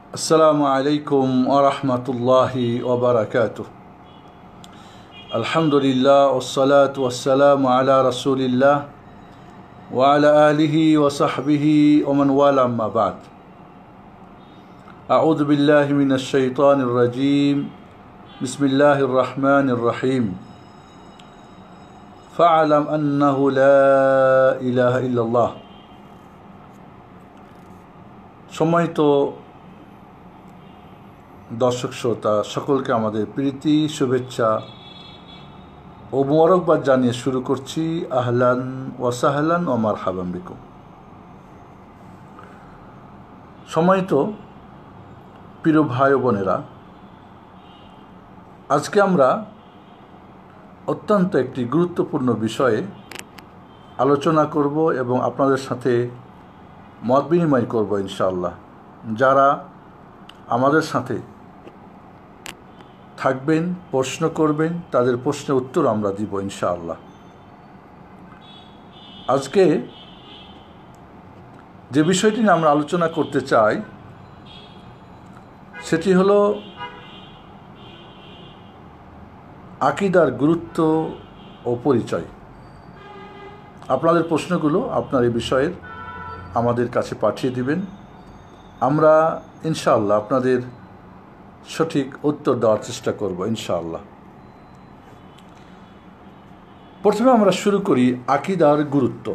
السلام عليكم ورحمة الله وبركاته. الحمد لله والصلاة والسلام على رسول الله وعلى آله وصحبه ومن والاه أما بعد. أعوذ بالله من الشيطان الرجيم. بسم الله الرحمن الرحيم. فاعلم أنه لا إله إلا الله. সম্মানিত দর্শক শ্রোতা সকলকে আমাদের প্রীতি শুভেচ্ছা ও মোবারকবাদ জানিয়ে শুরু করছি আহলান ওয়া সাহলান ওয়া মারহাবান বিকুম। সম্মানিত প্রিয় ভাই ও বোনেরা, আজকে আমরা অত্যন্ত একটি গুরুত্বপূর্ণ বিষয়ে আলোচনা করব এবং আপনাদের সাথে মত বিনিময় করব ইনশাআল্লাহ। যারা আমাদের সাথে থাকবেন, প্রশ্ন করবেন, তাদের প্রশ্নের উত্তর আমরা দিব ইনশাআল্লাহ। আজকে যে বিষয়টি নিয়ে আমরা আলোচনা করতে চাই সেটি হলো আকীদার গুরুত্ব ও পরিচয়। আপনাদের প্রশ্নগুলো আপনার এই বিষয়ের আমাদের কাছে পাঠিয়ে দিবেন, আমরা ইনশাআল্লাহ আপনাদের সঠিক উত্তর দেওয়ার চেষ্টা করব ইনশাআল্লাহ। প্রথমে আমরা শুরু করি আকীদার গুরুত্ব।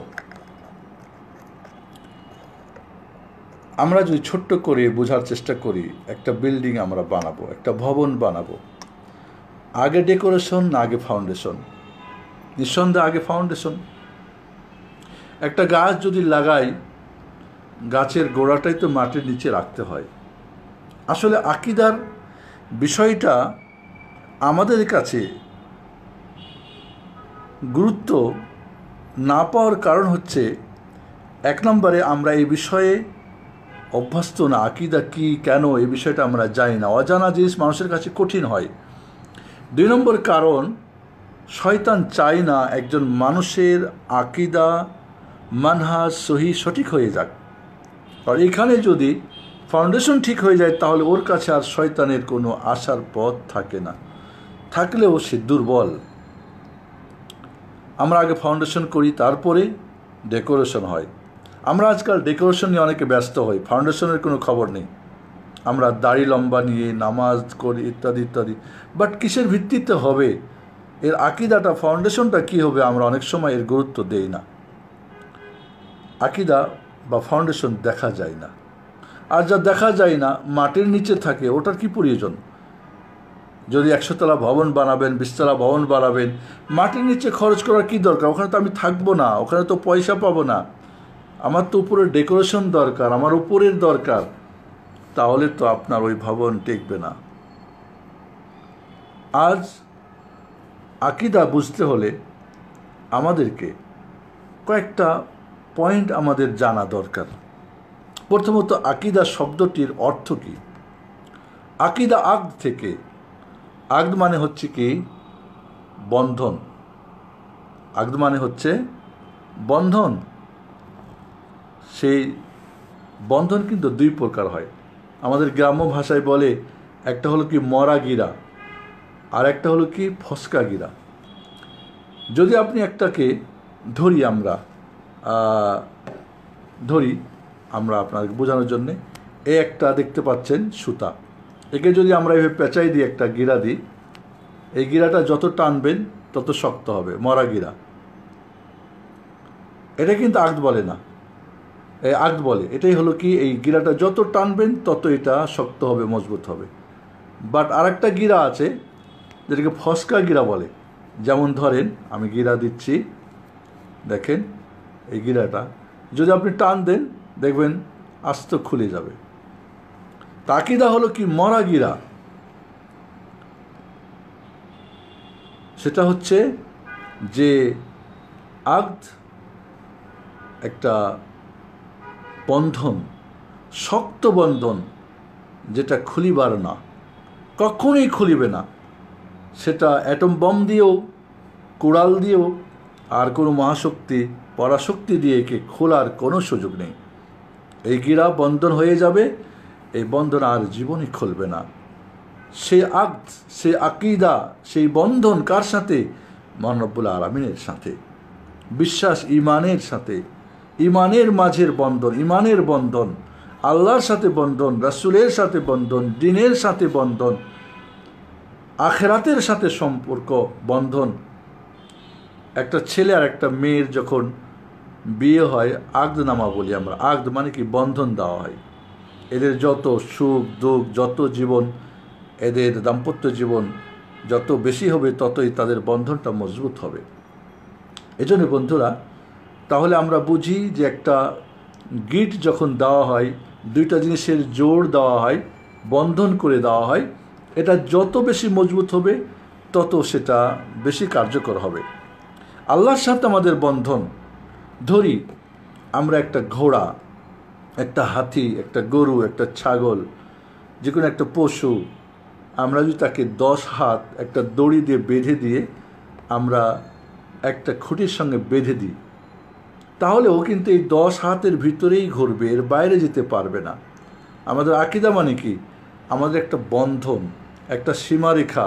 আমরা যদি ছোট্ট করে বোঝার চেষ্টা করি, একটা বিল্ডিং আমরা বানাবো, একটা ভবন বানাবো, আগে ডেকোরেশন না আগে ফাউন্ডেশন? নিঃসন্দেহে আগে ফাউন্ডেশন। একটা গাছ যদি লাগাই, গাছের গোড়াটাই তো মাটির নিচে রাখতে হয়। আসলে আকীদার বিষয়টা আমাদের কাছে গুরুত্ব না পাওয়ার কারণ হচ্ছে, এক নম্বরে আমরা এই বিষয়ে অভ্যস্ত না। আকীদা কী, কেন, এই বিষয়টা আমরা জানি না। অজানা জিনিস মানুষের কাছে কঠিন হয়। দুই নম্বর কারণ, শয়তান চায় না একজন মানুষের আকীদা মানহাজ সঠিক হয়ে যাক। আর এখানে যদি ফাউন্ডেশন ঠিক হয়ে যায় তাহলে ওর কাছে আর শয়তানের কোনো আসার পথ থাকে না, থাকলেও সে দুর্বল। আমরা আগে ফাউন্ডেশন করি, তারপরে ডেকোরেশন হয়। আমরা আজকাল ডেকোরেশন নিয়ে অনেকে ব্যস্ত হই, ফাউন্ডেশনের কোনো খবর নেই। আমরা দাড়ি লম্বা নিয়ে নামাজ করি ইত্যাদি ইত্যাদি, বাট কিসের ভিত্তিতে হবে, এর আকীদাটা, ফাউন্ডেশনটা কী হবে, আমরা অনেক সময় এর গুরুত্ব দেই না। আকীদা বা ফাউন্ডেশন দেখা যায় না, আর যা দেখা যায় না মাটির নিচে থাকে, ওটার কি প্রয়োজন? যদি 100 তলা ভবন বানাবেন, 20 তলা ভবন বানাবেন, মাটির নিচে খরচ করার কি দরকার? ওখানে তো আমি থাকবো না, ওখানে তো পয়সা পাবো না। আমার তো উপরের ডেকোরেশন দরকার, আমার উপরের দরকার। তাহলে তো আপনার ওই ভবন টিকবে না। আজ আকীদা বুঝতে হলে আমাদেরকে কয়েকটা পয়েন্ট আমাদের জানা দরকার। প্রথমত, আকীদা শব্দটির অর্থ কী? আকীদা আকদ থেকে। আকদ মানে হচ্ছে কি? বন্ধন। আকদ মানে হচ্ছে বন্ধন। সেই বন্ধন কিন্তু দুই প্রকার হয়। আমাদের গ্রাম্য ভাষায় বলে, একটা হলো কি মরা গিরা, আর একটা হলো কি ফসকা গিরা। যদি আপনি একটাকে ধরি, আমরা আপনাকে বোঝানোর জন্যে, এই একটা দেখতে পাচ্ছেন সুতা, একে যদি আমরা এভাবে পেঁচাই দিই, একটা গিরা দিই, এই গিরাটা যত টানবেন তত শক্ত হবে, মরা গিরা। এটা কিন্তু আকদ বলে না, এই আকদ বলে এটাই হলো কি, এই গিরাটা যত টানবেন তত এটা শক্ত হবে, মজবুত হবে। বাট আরেকটা গিরা আছে যেটাকে ফসকা গিরা বলে। যেমন ধরেন, আমি গিরা দিচ্ছি, দেখেন এই গিরাটা যদি আপনি টান দেন দেখবেন আস্ত খুলে যাবে। আকীদা হলো কি মরা গিরা। সেটা হচ্ছে যে আকদ একটা বন্ধন, শক্ত বন্ধন, যেটা খুলিবার না, কখনোই খুলিবে না। সেটা অ্যাটম বম দিয়েও, কুড়াল দিয়েও, আর কোনো মহাশক্তি পরাশক্তি দিয়ে একে খোলার কোনো সুযোগ নেই। এই গিরা বন্ধন হয়ে যাবে এই বন্ধন আর জীবনই খুলবে না। সেই আকদ, সেই আকিদা, সেই বন্ধন কার সাথে? মহান রব্বুল আলামিনের সাথে। বিশ্বাস ইমানের সাথে, ইমানের মাঝের বন্ধন, ইমানের বন্ধন, আল্লাহর সাথে বন্ধন, রাসূলের সাথে বন্ধন, দ্বীনের সাথে বন্ধন, আখিরাতের সাথে সম্পর্ক বন্ধন। একটা ছেলে আর একটা মেয়ের যখন বিয়ে হয়, আকদনামা বলি আমরা। আকদ মানে কি? বন্ধন দেওয়া হয়। এদের যত সুখ দুঃখ, যত জীবন, এদের দাম্পত্য জীবন যত বেশি হবে, ততই তাদের বন্ধনটা মজবুত হবে। এজন্য বন্ধুরা, তাহলে আমরা বুঝি যে একটা গিফট যখন দেওয়া হয়, দুইটা জিনিসের জোড় দেওয়া হয়, বন্ধন করে দেওয়া হয়, এটা যত বেশি মজবুত হবে তত সেটা বেশি কার্যকর হবে। আল্লাহর সাথে আমাদের বন্ধন, ধরি আমরা একটা ঘোড়া, একটা হাতি, একটা গরু, একটা ছাগল, যে কোনো একটা পশু, আমরা যদি তাকে 10 হাত একটা দড়ি দিয়ে বেঁধে দিয়ে আমরা একটা খুঁটির সঙ্গে বেঁধে দিই, তাহলে ও কিন্তু এই 10 হাতের ভিতরেই ঘুরবে, এর বাইরে যেতে পারবে না। আমাদের আকীদা মানে কি? আমাদের একটা বন্ধন, একটা সীমারেখা,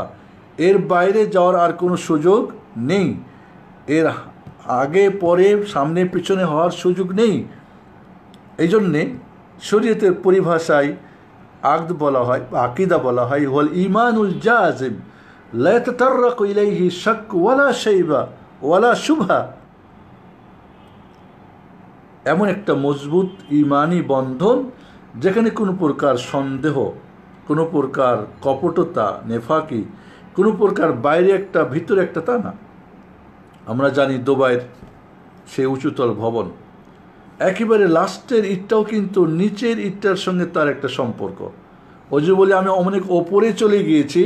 এর বাইরে যাওয়ার আর কোনো সুযোগ নেই, এর আগে পরে সামনে পিছনে হওয়ার সুযোগ নেই। এই জন্যে শরীয়তের পরিভাষায় আকদ বলা হয়, আকীদা বলা হয়, ওয়াল ঈমানুল জাযিম লা ইয়াতাতাররাকু ইলাইহি শাক ওয়ালা শাইবা ওয়ালা শুবহা। এমন একটা মজবুত ঈমানি বন্ধন যেখানে কোনো প্রকার সন্দেহ, কোনো প্রকার কপটতা, নেফাকি, কোনো প্রকার বাইরে একটা ভিতরে একটা, তা না। আমরা জানি দুবাইয়ের সেই উঁচুতল ভবন, একেবারে লাস্টের ইটটাও কিন্তু নিচের ইটটার সঙ্গে তার একটা সম্পর্ক। ওই যে বলে আমি অনেক ওপরে চলে গিয়েছি,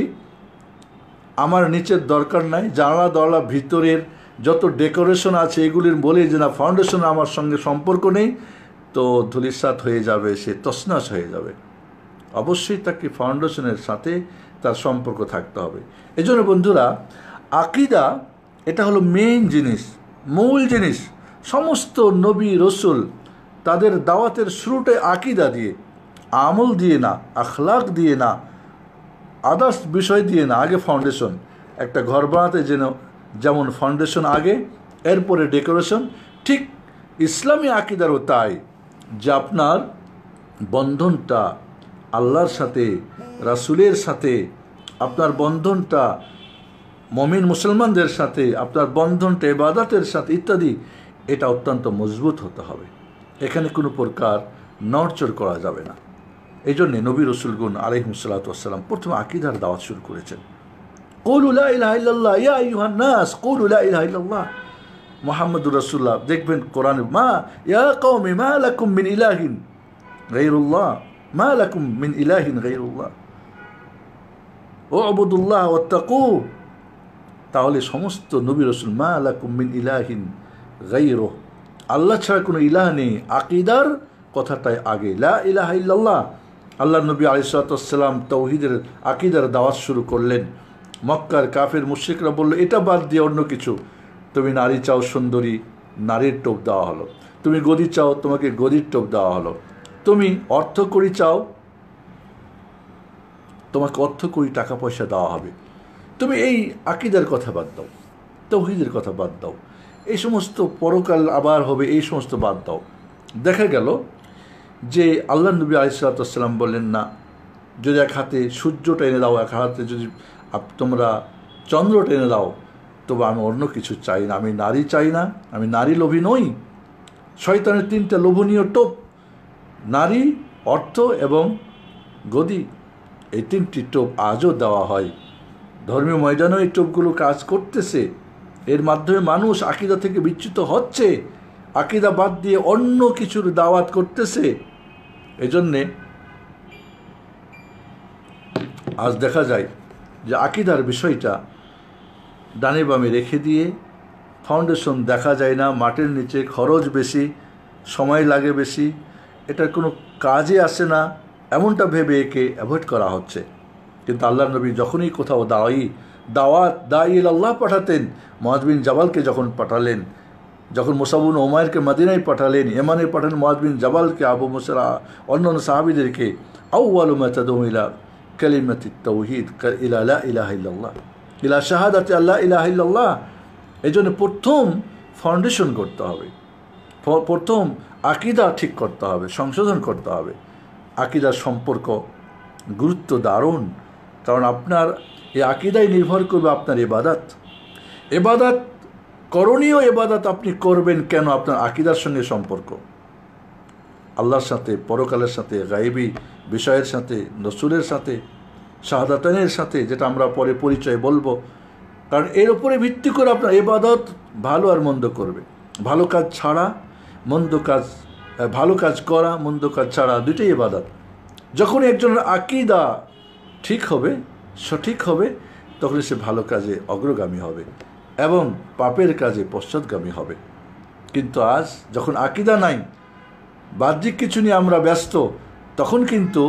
আমার নিচের দরকার নাই, জানলা দরলা ভিতরের যত ডেকোরেশন আছে এগুলির বলে যে না ফাউন্ডেশন আমার সঙ্গে সম্পর্ক নেই, তো ধূলিসাৎ হয়ে যাবে, সে তছনছ হয়ে যাবে। অবশ্যই তাকে ফাউন্ডেশনের সাথে তার সম্পর্ক থাকতে হবে। এজন্য বন্ধুরা, আকীদা এটা হলো মেইন জিনিস, মূল জিনিস। সমস্ত নবী রসুল তাদের দাওয়াতের শুরুটাই আকীদা দিয়ে, আমল দিয়ে না, আখলাক দিয়ে না, আদার্স বিষয় দিয়ে না। আগে ফাউন্ডেশন। একটা ঘর বানাতে যেমন ফাউন্ডেশন আগে, এরপরে ডেকোরেশন, ঠিক ইসলামী আকীদারও তাই, যে আপনার বন্ধনটা আল্লাহর সাথে, রাসূলের সাথে, আপনার বন্ধনটা মুমিন মুসলমানদের সাথে, আপনার বন্ধনটা ইবাদতের সাথে ইত্যাদি, এটা অত্যন্ত মজবুত হতে হবে। এখানে কোনো প্রকার নড়চড় করা যাবে না। এই জন্যে নবী রসুলগুন আলাইহিমুসসালাতু ওয়াসসালাম প্রথমে আকীদার দাওয়াত শুরু করেছেন। কুলু লা ইলাহা ইল্লাল্লাহ ইয়া আইয়ুহান নাস কুলু লা ইলাহা ইল্লাল্লাহ। মুহাম্মদুর রাসূলুল্লাহ দেখবেন কোরআনে, মা ইয়া কওমি মা লাকুম মিন ইলাহিন গায়রুল্লাহ, মা লাকুম মিন ইলাহিন গায়রুল্লাহ উবুদুল্লাহ ওয়াত্তাকু। তাহলে সমস্ত নবী রসুল মা লাকুম মিন ইলাহিন গায়রুহ, আল্লাহ ছাড়া কোনো ইলাহ নেই, আকীদার কথাটাই আগে, লা ইলাহা ইল্লাল্লাহ। আল্লাহ নবী আলাইহিস সালাতু ওয়াস সালাম তাওহীদের আকীদার দাওয়াত শুরু করলেন। মক্কার কাফের মুশরিকরা বলল, এটা বাদ দিয়ে অন্য কিছু, তুমি নারী চাও সুন্দরী, নারীর টোপ দেওয়া হলো, তুমি গদি চাও, তোমাকে গদির টোপ দেওয়া হলো, তুমি অর্থকড়ি চাও, তোমাকে অর্থকড়ি টাকা পয়সা দেওয়া হবে, তুমি এই আকীদার কথা বাদ দাও, তাওহীদের কথা বাদ দাও, এই সমস্ত পরকাল আবার হবে, এই সমস্ত বাদ দাও। দেখা গেল যে আল্লাহ নবী আলাইহিস সালাতু ওয়াস সালাম বললেন, না, যদি এক হাতে সূর্যটা এনে দাও, এক হাতে যদি তোমরা চন্দ্রটা এনে দাও, তবে আমি অন্য কিছু চাই না, আমি নারী চাই না, আমি নারী লোভী নই। শয়তানের 3টা লোভনীয় টোপ, নারী, অর্থ এবং গদি, এই 3টি টোপ আজও দেওয়া হয়। ধর্মীয় ময়দানেও এই টোপগুলো কাজ করতেছে। এর মাধ্যমে মানুষ আকীদা থেকে বিচ্যুত হচ্ছে, আকীদা বাদ দিয়ে অন্য কিছুর দাওয়াত করতেছে। এজন্যে আজ দেখা যায় যে আকীদার বিষয়টা ডানে বামে রেখে দিয়ে, ফাউন্ডেশন দেখা যায় না, মাটির নিচে, খরচ বেশি, সময় লাগে বেশি, এটার কোনো কাজে আসে না, এমনটা ভেবে একে অ্যাভয়েড করা হচ্ছে। কিন্তু আল্লাহ নবী যখনই কোথাও দাওয়াত দাঈ আল্লাহ পাঠাতেন, মুআয বিন জাবালকে যখন পাঠালেন, যখন মুসাব ইবনে উমাইরকে মদিনায় পাঠালেন, ইয়ামানে পাঠালেন মুআয বিন জাবালকে, আবু মুসা, অন্যান্য সাহাবীদেরকে, আউয়ালু মা তাদউ ইলা কালিমাতিত তাওহীদ, ইলা লা ইলাহা ইল্লাল্লাহ, ইলা শাহাদাতি আল্লা ইলাহা ইল্লাল্লাহ। এই জন্য প্রথম ফাউন্ডেশন করতে হবে, প্রথম আকীদা ঠিক করতে হবে, সংশোধন করতে হবে। আকীদার সম্পর্ক গুরুত্ব দারুণ, কারণ আপনার এই আকীদায় নির্ভর করবে আপনার ইবাদত। ইবাদত, করণীয় ইবাদত আপনি করবেন কেন? আপনার আকীদার সঙ্গে সম্পর্ক, আল্লাহর সাথে, পরকালের সাথে, গায়েবী বিষয়ের সাথে, রসুলের সাথে, শাহাদাতানের সাথে, যেটা আমরা পরে পরিচয় বলবো। কারণ এর উপরে ভিত্তি করে আপনার ইবাদত ভালো আর মন্দ করবে। ভালো কাজ ছাড়া মন্দ কাজ, ভালো কাজ করা, মন্দ কাজ ছাড়া দুটোই ইবাদত। যখন একজনের আকীদা ঠিক হবে, সঠিক হবে, তখন সে ভালো কাজে অগ্রগামী হবে এবং পাপের কাজে পশ্চাৎগামী হবে। কিন্তু আজ যখন আকীদা নাই, বাহ্যিক কিছু নিয়ে আমরা ব্যস্ত, তখন কিন্তু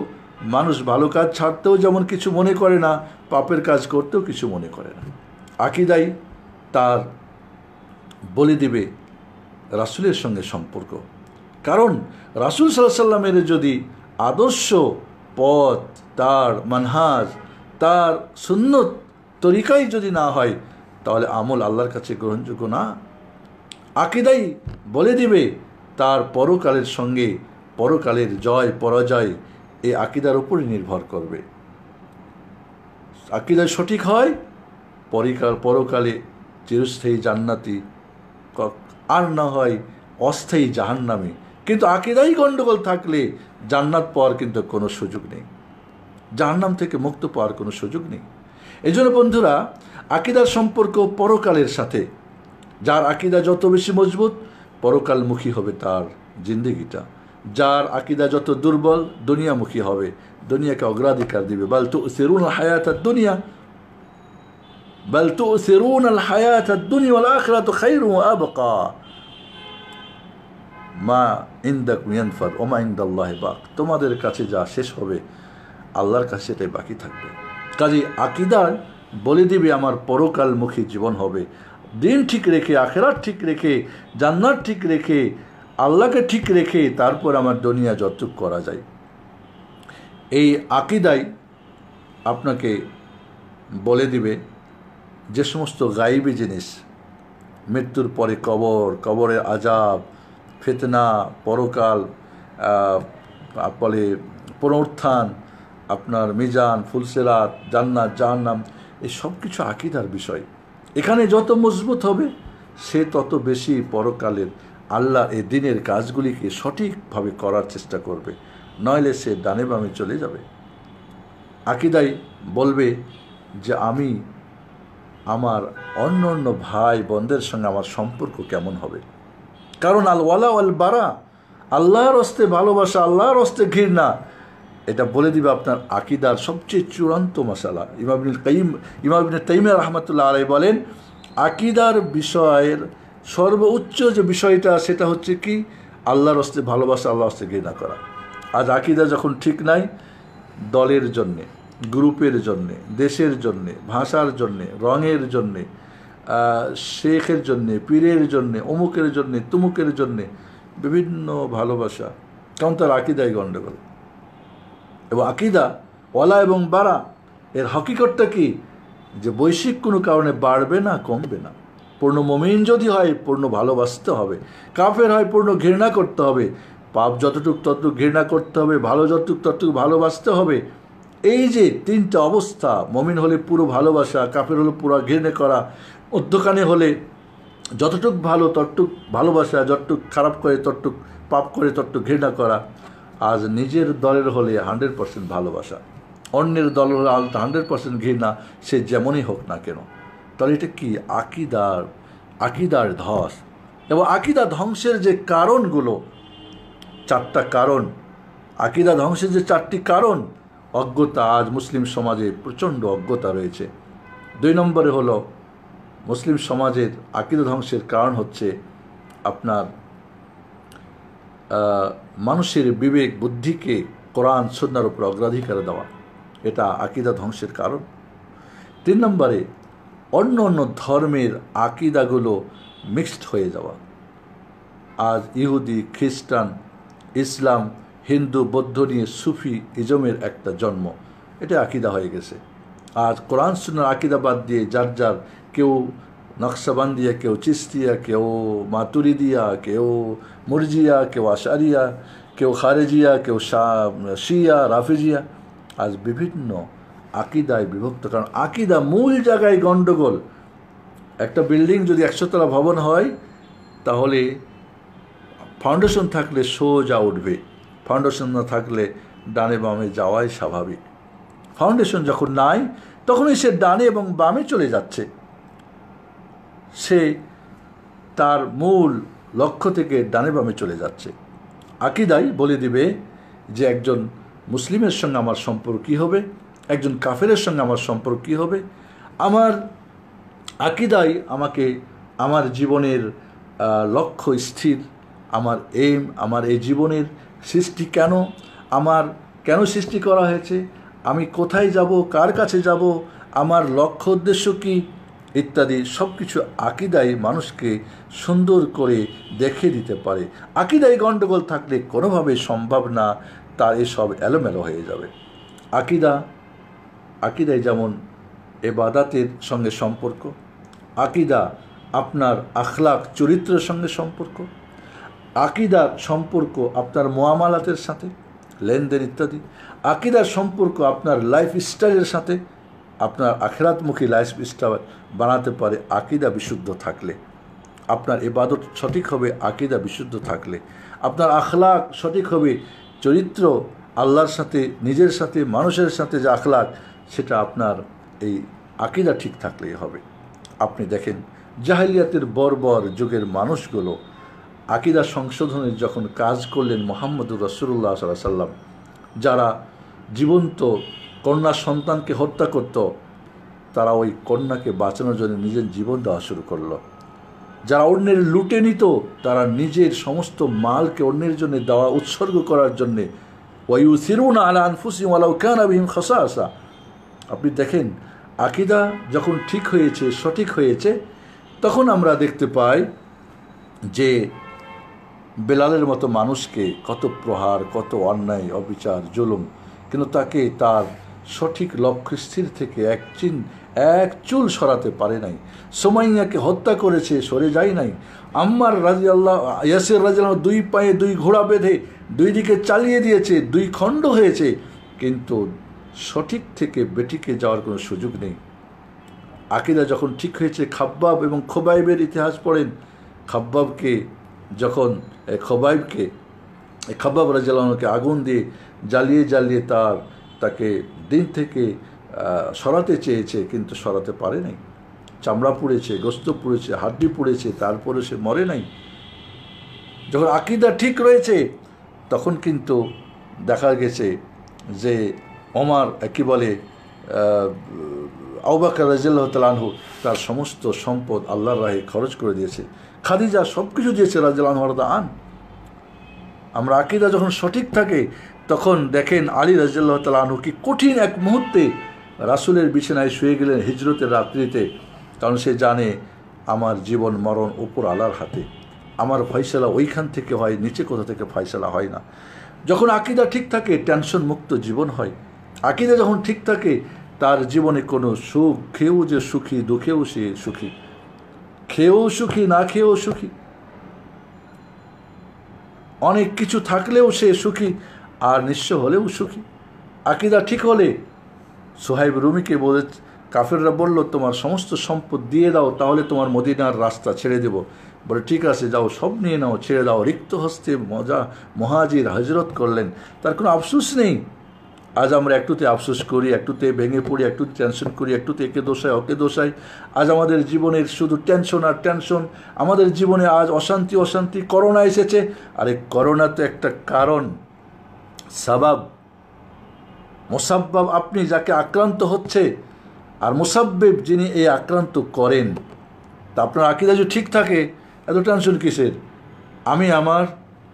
মানুষ ভালো কাজ ছাড়তেও যেমন কিছু মনে করে না, পাপের কাজ করতেও কিছু মনে করে না। আকীদাই তার বলে দেবে রাসূলের সঙ্গে সম্পর্ক। কারণ রাসূল সাল্লাল্লাহু আলাইহি সাল্লামের যদি আদর্শ পথ, তার মানহাজ, তার সুন্নত তরিকাই যদি না হয়, তাহলে আমল আল্লাহর কাছে গ্রহণযোগ্য না। আকীদাই বলে দিবে তার পরকালের সঙ্গে, পরকালের জয় পরাজয় এই আকীদার উপরই নির্ভর করবে। আকীদা সঠিক হয়, পরকালে চিরস্থায়ী জান্নাতি, আর না হয় অস্থায়ী জাহান্নামী। কিন্তু আকীদাই গণ্ডগোল থাকলে জান্নাত পাওয়ার কিন্তু কোনো সুযোগ নেই, জাহান্নাম থেকে মুক্ত পাওয়ার কোনো সুযোগ নেই। এই জন্য বন্ধুরা, আকীদার সম্পর্ক পরকালের সাথে। যার আকীদা যত বেশি মজবুত, পরকালমুখী হবে তার জিন্দেগিটা। যার আকীদা যত দুর্বল, দুনিয়ামুখী হবে, দুনিয়াকে অগ্রাধিকার দিবে। বাল তুসিরুন আল হায়াতাদ দুনিয়া, বাল তুসিরুন আল হায়াতাদ দুনিয়া ওয়াল আখিরাতু খায়রুন ওয়া আবকা, মা ইনদাকুম ইয়ানফাদ ওয়া মা ইনদাল্লাহি বাক। তোমাদের কাছে যা শেষ হবে, আল্লাহর কাছে এটাই বাকি থাকবে। কাজেই আকীদা বলে দিবে আমার পরকালমুখী জীবন হবে। দিন ঠিক রেখে, আখিরাত ঠিক রেখে, জান্নাত ঠিক রেখে, আল্লাহকে ঠিক রেখে তারপর আমার দুনিয়া যতটুকু করা যায়। এই আকীদাই আপনাকে বলে দিবে যে সমস্ত গায়েবী জিনিস, মৃত্যুর পরে কবর, কবরের আযাব, ফিতনা, পরকাল, বলে পুনরুত্থান, আপনার মিজান, ফুলসিরাত, জান্নাত, জাহান্নাম, এই সব কিছু আকীদার বিষয়। এখানে যত মজবুত হবে, সে তত বেশি পরকালের আল্লাহ এই দিনের কাজগুলিকে সঠিকভাবে করার চেষ্টা করবে, নইলে সে ডানে বামে চলে যাবে। আকীদাই বলবে যে আমি আমার অন্য অন্য ভাই বোনদের সঙ্গে আমার সম্পর্ক কেমন হবে। কারণ আল ওয়ালা ওয়াল বারা, আল্লাহর হস্তে ভালোবাসা, আল্লাহর হস্তে ঘৃণা, এটা বলে দিবে আপনার আকীদার সবচেয়ে চূড়ান্ত মশালা। ইমাম ইবনে তাইমিয়া রাহমাতুল্লাহ আলাইহি বলেন, আকীদার বিষয়ের সর্বোচ্চ যে বিষয়টা, সেটা হচ্ছে কি? আল্লাহর হস্তে ভালোবাসা, আল্লাহর হস্তে ঘৃণা করা। আজ আকীদা যখন ঠিক নাই, দলের জন্যে, গ্রুপের জন্যে, দেশের জন্যে, ভাষার জন্যে, রঙের জন্যে, শেখের জন্যে, পীরের জন্যে, অমুকের জন্যে, তুমুকের জন্যে বিভিন্ন ভালোবাসা, কারণ তার আকীদাই গণ্ডগোল। এবং আকীদা ওয়ালা এবং বারা, এর হকিকতটা কি? যে বৈশ্বিক কোনো কারণে বাড়বে না, কমবে না। পূর্ণ মুমিন যদি হয়, পূর্ণ ভালোবাসতে হবে। কাফের হয়, পূর্ণ ঘৃণা করতে হবে। পাপ যতটুক ততটুক ঘৃণা করতে হবে, ভালো যতটুক ততটুক ভালোবাসতে হবে। এই যে তিনটা অবস্থা, মুমিন হলে পুরো ভালোবাসা, কাফের হলে পুরো ঘৃণা করা, মধ্যখানে হলে যতটুক ভালো ততটুক ভালোবাসা, যতটুক খারাপ করে ততটুক পাপ করে ততটুক ঘৃণা করা। আজ নিজের দলের হলে 100% ভালোবাসা, অন্যের দল হলে 100% ঘৃণা, সে যেমনই হোক না কেন। তাহলে এটা কি? আকীদার ধস। এবং আকীদা ধ্বংসের যে কারণগুলো, 4টা কারণ, আকীদা ধ্বংসের যে 4টি কারণ, অজ্ঞতা। আজ মুসলিম সমাজে প্রচণ্ড অজ্ঞতা রয়েছে। 2 নম্বরে হলো মুসলিম সমাজের আকীদা ধ্বংসের কারণ হচ্ছে আপনার মানুষের বিবেক বুদ্ধিকে কোরআন সুন্নাহর উপর অগ্রাধিকার দেওয়া, এটা আকীদা ধ্বংসের কারণ। 3 নম্বরে অন্য অন্য ধর্মের আকীদাগুলো মিক্সড হয়ে যাওয়া, আজ ইহুদি, খ্রিস্টান, ইসলাম, হিন্দু, বৌদ্ধ নিয়ে সুফি ইজমের একটা জন্ম। এটা আকিদা হয়ে গেছে। আজ কোরআন সুন্নাহর আকিদা বাদ দিয়ে যার যার, কেউ নকশাবন্দিয়া, কেউ চিস্তিয়া, কেউ মাতুরিদিয়া, কেউ মুরজিয়া, কেউ আশারিয়া, কেউ খারেজিয়া, কেউ শিয়া, রাফিজিয়া, আজ বিভিন্ন আকিদায় বিভক্ত। কারণ আকিদা মূল জায়গায় গণ্ডগোল। একটা বিল্ডিং যদি 100 তলা ভবন হয়, তাহলে ফাউন্ডেশন থাকলে সোজা উঠবে, ফাউন্ডেশন না থাকলে ডানে বামে যাওয়াই স্বাভাবিক। ফাউন্ডেশন যখন নাই, তখনই সে ডানে এবং বামে চলে যাচ্ছে, সে তার মূল লক্ষ্য থেকে ডানে বামে চলে যাচ্ছে। আকিদাই বলে দিবে যে একজন মুসলিমের সঙ্গে আমার সম্পর্ক কী হবে, একজন কাফেরের সঙ্গে আমার সম্পর্ক কী হবে। আমার আকিদাই আমাকে আমার জীবনের লক্ষ্য স্থির, আমার এইম, আমার এই জীবনের সৃষ্টি কেন, আমার কেন সৃষ্টি করা হয়েছে, আমি কোথায় যাব, কার কাছে যাব, আমার লক্ষ্য উদ্দেশ্য কী ইত্যাদি সব কিছু আকিদাই মানুষকে সুন্দর করে দেখিয়ে দিতে পারে। আকিদাই গণ্ডগোল থাকলে কোনোভাবেই সম্ভব না, তার এসব এলোমেলো হয়ে যাবে। আকিদাই যেমন ইবাদতের সঙ্গে সম্পর্ক, আকিদা আপনার আখলাক চরিত্রের সঙ্গে সম্পর্ক, আকিদার সম্পর্ক আপনার মুআমালাতের সাথে, লেনদেন ইত্যাদি, আকিদার সম্পর্ক আপনার লাইফ স্টাইলের সাথে, আপনার আখিরাতমুখী লাইফ স্টাইল বানাতে পারে আকিদা বিশুদ্ধ থাকলে। আপনার ইবাদত সঠিক হবে আকিদা বিশুদ্ধ থাকলে, আপনার আখলাক সঠিক হবে, চরিত্র আল্লাহর সাথে, নিজের সাথে, মানুষের সাথে যে আখলাক, সেটা আপনার এই আকিদা ঠিক থাকলেই হবে। আপনি দেখেন জাহেলিয়াতের বর্বর যুগের মানুষগুলো আকিদা সংশোধনের যখন কাজ করলেন মুহাম্মদুর রাসূলুল্লাহ সাল্লাল্লাহু আলাইহি ওয়াসাল্লাম, যারা জীবন্ত কন্যা সন্তানকে হত্যা করত, তারা ওই কন্যাকে বাঁচানোর জন্য নিজের জীবন দেওয়া শুরু করলো। যারা অন্যের লুটে নিত, তারা নিজের সমস্ত মালকে অন্যের জন্য দেওয়া উৎসর্গ করার জন্যে ওয়ায়ুসিরুনা আলা আনফুসিহিম ওয়ালাউ কানা বিহিম খাসাসা। আপনি দেখেন আকিদা যখন ঠিক হয়েছে, সঠিক হয়েছে, তখন আমরা দেখতে পাই যে বেলালের মতো মানুষকে কত প্রহার, কত অন্যায়, অবিচার, জুলুম, কিন্তু তাকে তার সঠিক লক্ষ্য স্থির থেকে এক চুল সরাতে পারে নাই। সুমাইয়াকে হত্যা করেছে, সরে যায় নাই। আম্মার ইয়াসির রাদিয়াল্লাহু 2 পায়ে 2 ঘোড়া বেঁধে 2 দিকে চালিয়ে দিয়েছে, 2 খণ্ড হয়েছে, কিন্তু সঠিক থেকে বেঠিকে যাওয়ার কোনো সুযোগ নেই। আকিদা যখন ঠিক হয়েছে, খাব্বাব এবং খোবাইবের ইতিহাস পড়েন। খাব্বাবকে যখন খাব্বাব রাদিয়াল্লাহুকে আগুন দিয়ে জ্বালিয়ে তাকে দিন থেকে সরাতে চেয়েছে, কিন্তু সরাতে পারে নাই। চামড়া পুড়েছে, গোস্ত পুড়েছে, হাড্ডি পুড়েছে, তারপরে সে মরে নাই। যখন আকিদা ঠিক রয়েছে, তখন কিন্তু দেখা গেছে যে ওমর কি বলে আবু বকর রাদিয়াল্লাহু তাআলা আনহু তার সমস্ত সম্পদ আল্লাহর রাহে খরচ করে দিয়েছে। খাদিজা সব কিছু দিয়েছে রাদিয়াল্লাহু আনহা। আমরা আকিদা যখন সঠিক থাকে, তখন দেখেন আলী রাদিয়াল্লাহু তাআলা আনহু কি কঠিন এক মুহূর্তে রাসূলের বিছানায় শুয়ে গেলেন হিজরতের রাত্রিতে। কারণ সে জানে আমার জীবন মরণ উপর আল্লাহর হাতে, আমার ফয়সালা ওইখান থেকে হয়, নিচে কোথা থেকে ফয়সালা হয় না। যখন আকিদা ঠিক থাকে, টেনশন মুক্ত জীবন হয়। আকিদা যখন ঠিক থাকে, তার জীবনে কোনো সুখ, খেয়েও যে সুখী, দুঃখেও সে সুখী, খেয়েও সুখী, না খেয়েও সুখী, অনেক কিছু থাকলেও সে সুখী, আর নিঃস্ব হলেও সুখী। আকিদা ঠিক হলে, সুহাইব রুমিকে বলে কাফেররা বলল, তোমার সমস্ত সম্পদ দিয়ে দাও, তাহলে তোমার মদিনার রাস্তা ছেড়ে দেব। বলে ঠিক আছে, যাও, সব নিয়ে নাও, ছেড়ে দাও। রিক্ত হস্তে মহাজির হজরত করলেন, তার কোনো আফসোস নেই। আজ আমরা একটুতে আফসোস করি, একটুতে ভেঙে পড়ি, একটুতে টেনশন করি, একটুতে একে দোষাই, ওকে দোষাই। আজ আমাদের জীবনের শুধু টেনশন আর টেনশন। আমাদের জীবনে আজ অশান্তি। করোনা এসেছে, আরে করোনা তো একটা কারণ, সাবাব, মুসাব্বাব আপনি যাকে আক্রান্ত হচ্ছে, আর মুসাব্বিব যিনি এই আক্রান্ত করেন। তা আপনার আকিদা যদি ঠিক থাকে, এত টেনশন কিসের?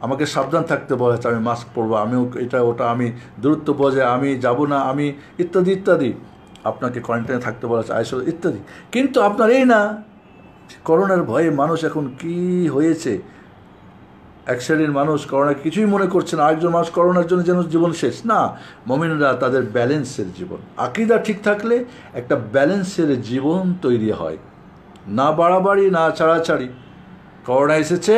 আমাকে সাবধান থাকতে বলা হয়েছে, আমি মাস্ক পরবো, আমিও এটা ওটা, আমি দূরত্ব বজায়, আমি যাব না, আমি ইত্যাদি। আপনাকে কোয়ারেন্টাইনে থাকতে বলা হয়েছে, আইসোলেশন ইত্যাদি। কিন্তু আপনার এই না, করোনার ভয়ে মানুষ এখন কি হয়েছে, এক শ্রেণীর মানুষ করোনা কিছুই মনে করছে না, আরেকজন মানুষ করোনার জন্য যেন জীবন শেষ। না, মুমিনরা তাদের ব্যালেন্সের জীবন, আকীদা ঠিক থাকলে একটা ব্যালেন্সের জীবন তৈরি হয়, না বাড়াবাড়ি না ছাড়াছাড়ি। করোনা এসেছে,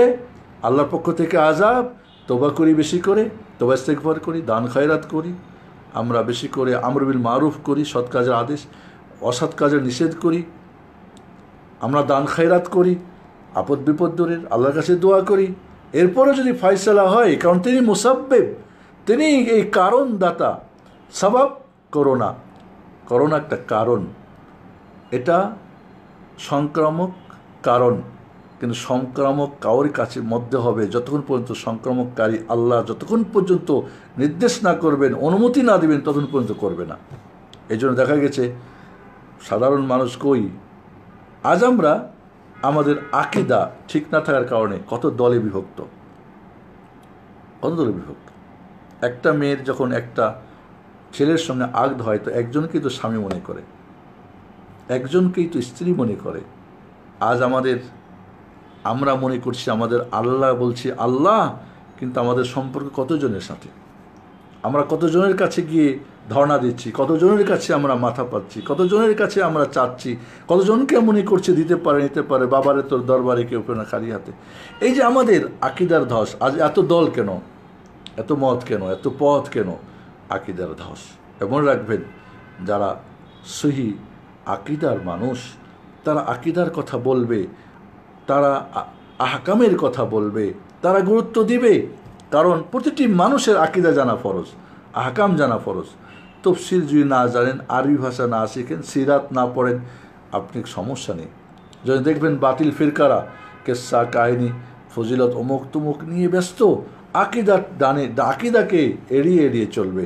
আল্লাহর পক্ষ থেকে আযাব, তওবা করি বেশি করে, তওবা ইস্তেগফার করি, দান খয়রাত করি, আমরা বেশি করে আমর বিল মারুফ করি, সৎ কাজের আদেশ, অসৎ কাজের নিষেধ করি, আমরা দান খয়রাত করি, আপদ বিপদ দূরের আল্লাহর কাছে দোয়া করি। এরপরে যদি ফয়সালা হয়, কারণ তিনি মুসাব্বিব, তিনি এই কারণ দাতা। সবাব করোনা, করোনা একটা কারণ, এটা সংক্রামক কারণ, কিন্তু সংক্রামক কাউর কাছে মধ্যে হবে যতক্ষণ পর্যন্ত সংক্রামককারী আল্লাহ যতক্ষণ পর্যন্ত নির্দেশ না করবেন, অনুমতি না দিবেন, ততক্ষণ পর্যন্ত করবে না। এই জন্য দেখা গেছে সাধারণ মানুষ কই, আজ আমরা আমাদের আকীদা ঠিক না থাকার কারণে কত দলে বিভক্ত, কত দলে বিভক্ত। একটা মেয়ের যখন একটা ছেলের সঙ্গে আগদ হয়, তো একজনকেই তো স্বামী মনে করে, একজনকেই তো স্ত্রী মনে করে। আজ আমরা মনে করছি আমাদের আল্লাহ, বলছি আল্লাহ, কিন্তু আমাদের সম্পর্ক কতজনের সাথে, আমরা কতজনের কাছে গিয়ে ধর্ণা দিচ্ছি, কতজনের কাছে আমরা মাথা পাচ্ছি, কতজনের কাছে আমরা চাচ্ছি, কতজনকে মনে করছে দিতে পারে, নিতে পারে, বাবারে তোর দরবারে কেউ কেউ না খালি হাতে। এই যে আমাদের আকীদার ধস, আজ এত দল কেন, এত মত কেন, এত পথ কেন? আকীদার ধস। মনে রাখবেন, যারা সহি আকীদার মানুষ, তারা আকীদার কথা বলবে, তারা আহকামের কথা বলবে, তারা গুরুত্ব দিবে। কারণ প্রতিটি মানুষের আকীদা জানা ফরজ, আহকাম জানা ফরজ। তফসির যদি না জানেন, আরবি ভাষা না শিখেন, সিরাত না পড়েন, আপনি সমস্যা নেই। যদি দেখবেন বাতিল ফিরকারা কেসা কাহিনী ফজিলত অমুক তুমুক নিয়ে ব্যস্ত, আকীদার ডানে, আকীদাকে এড়িয়ে এড়িয়ে চলবে।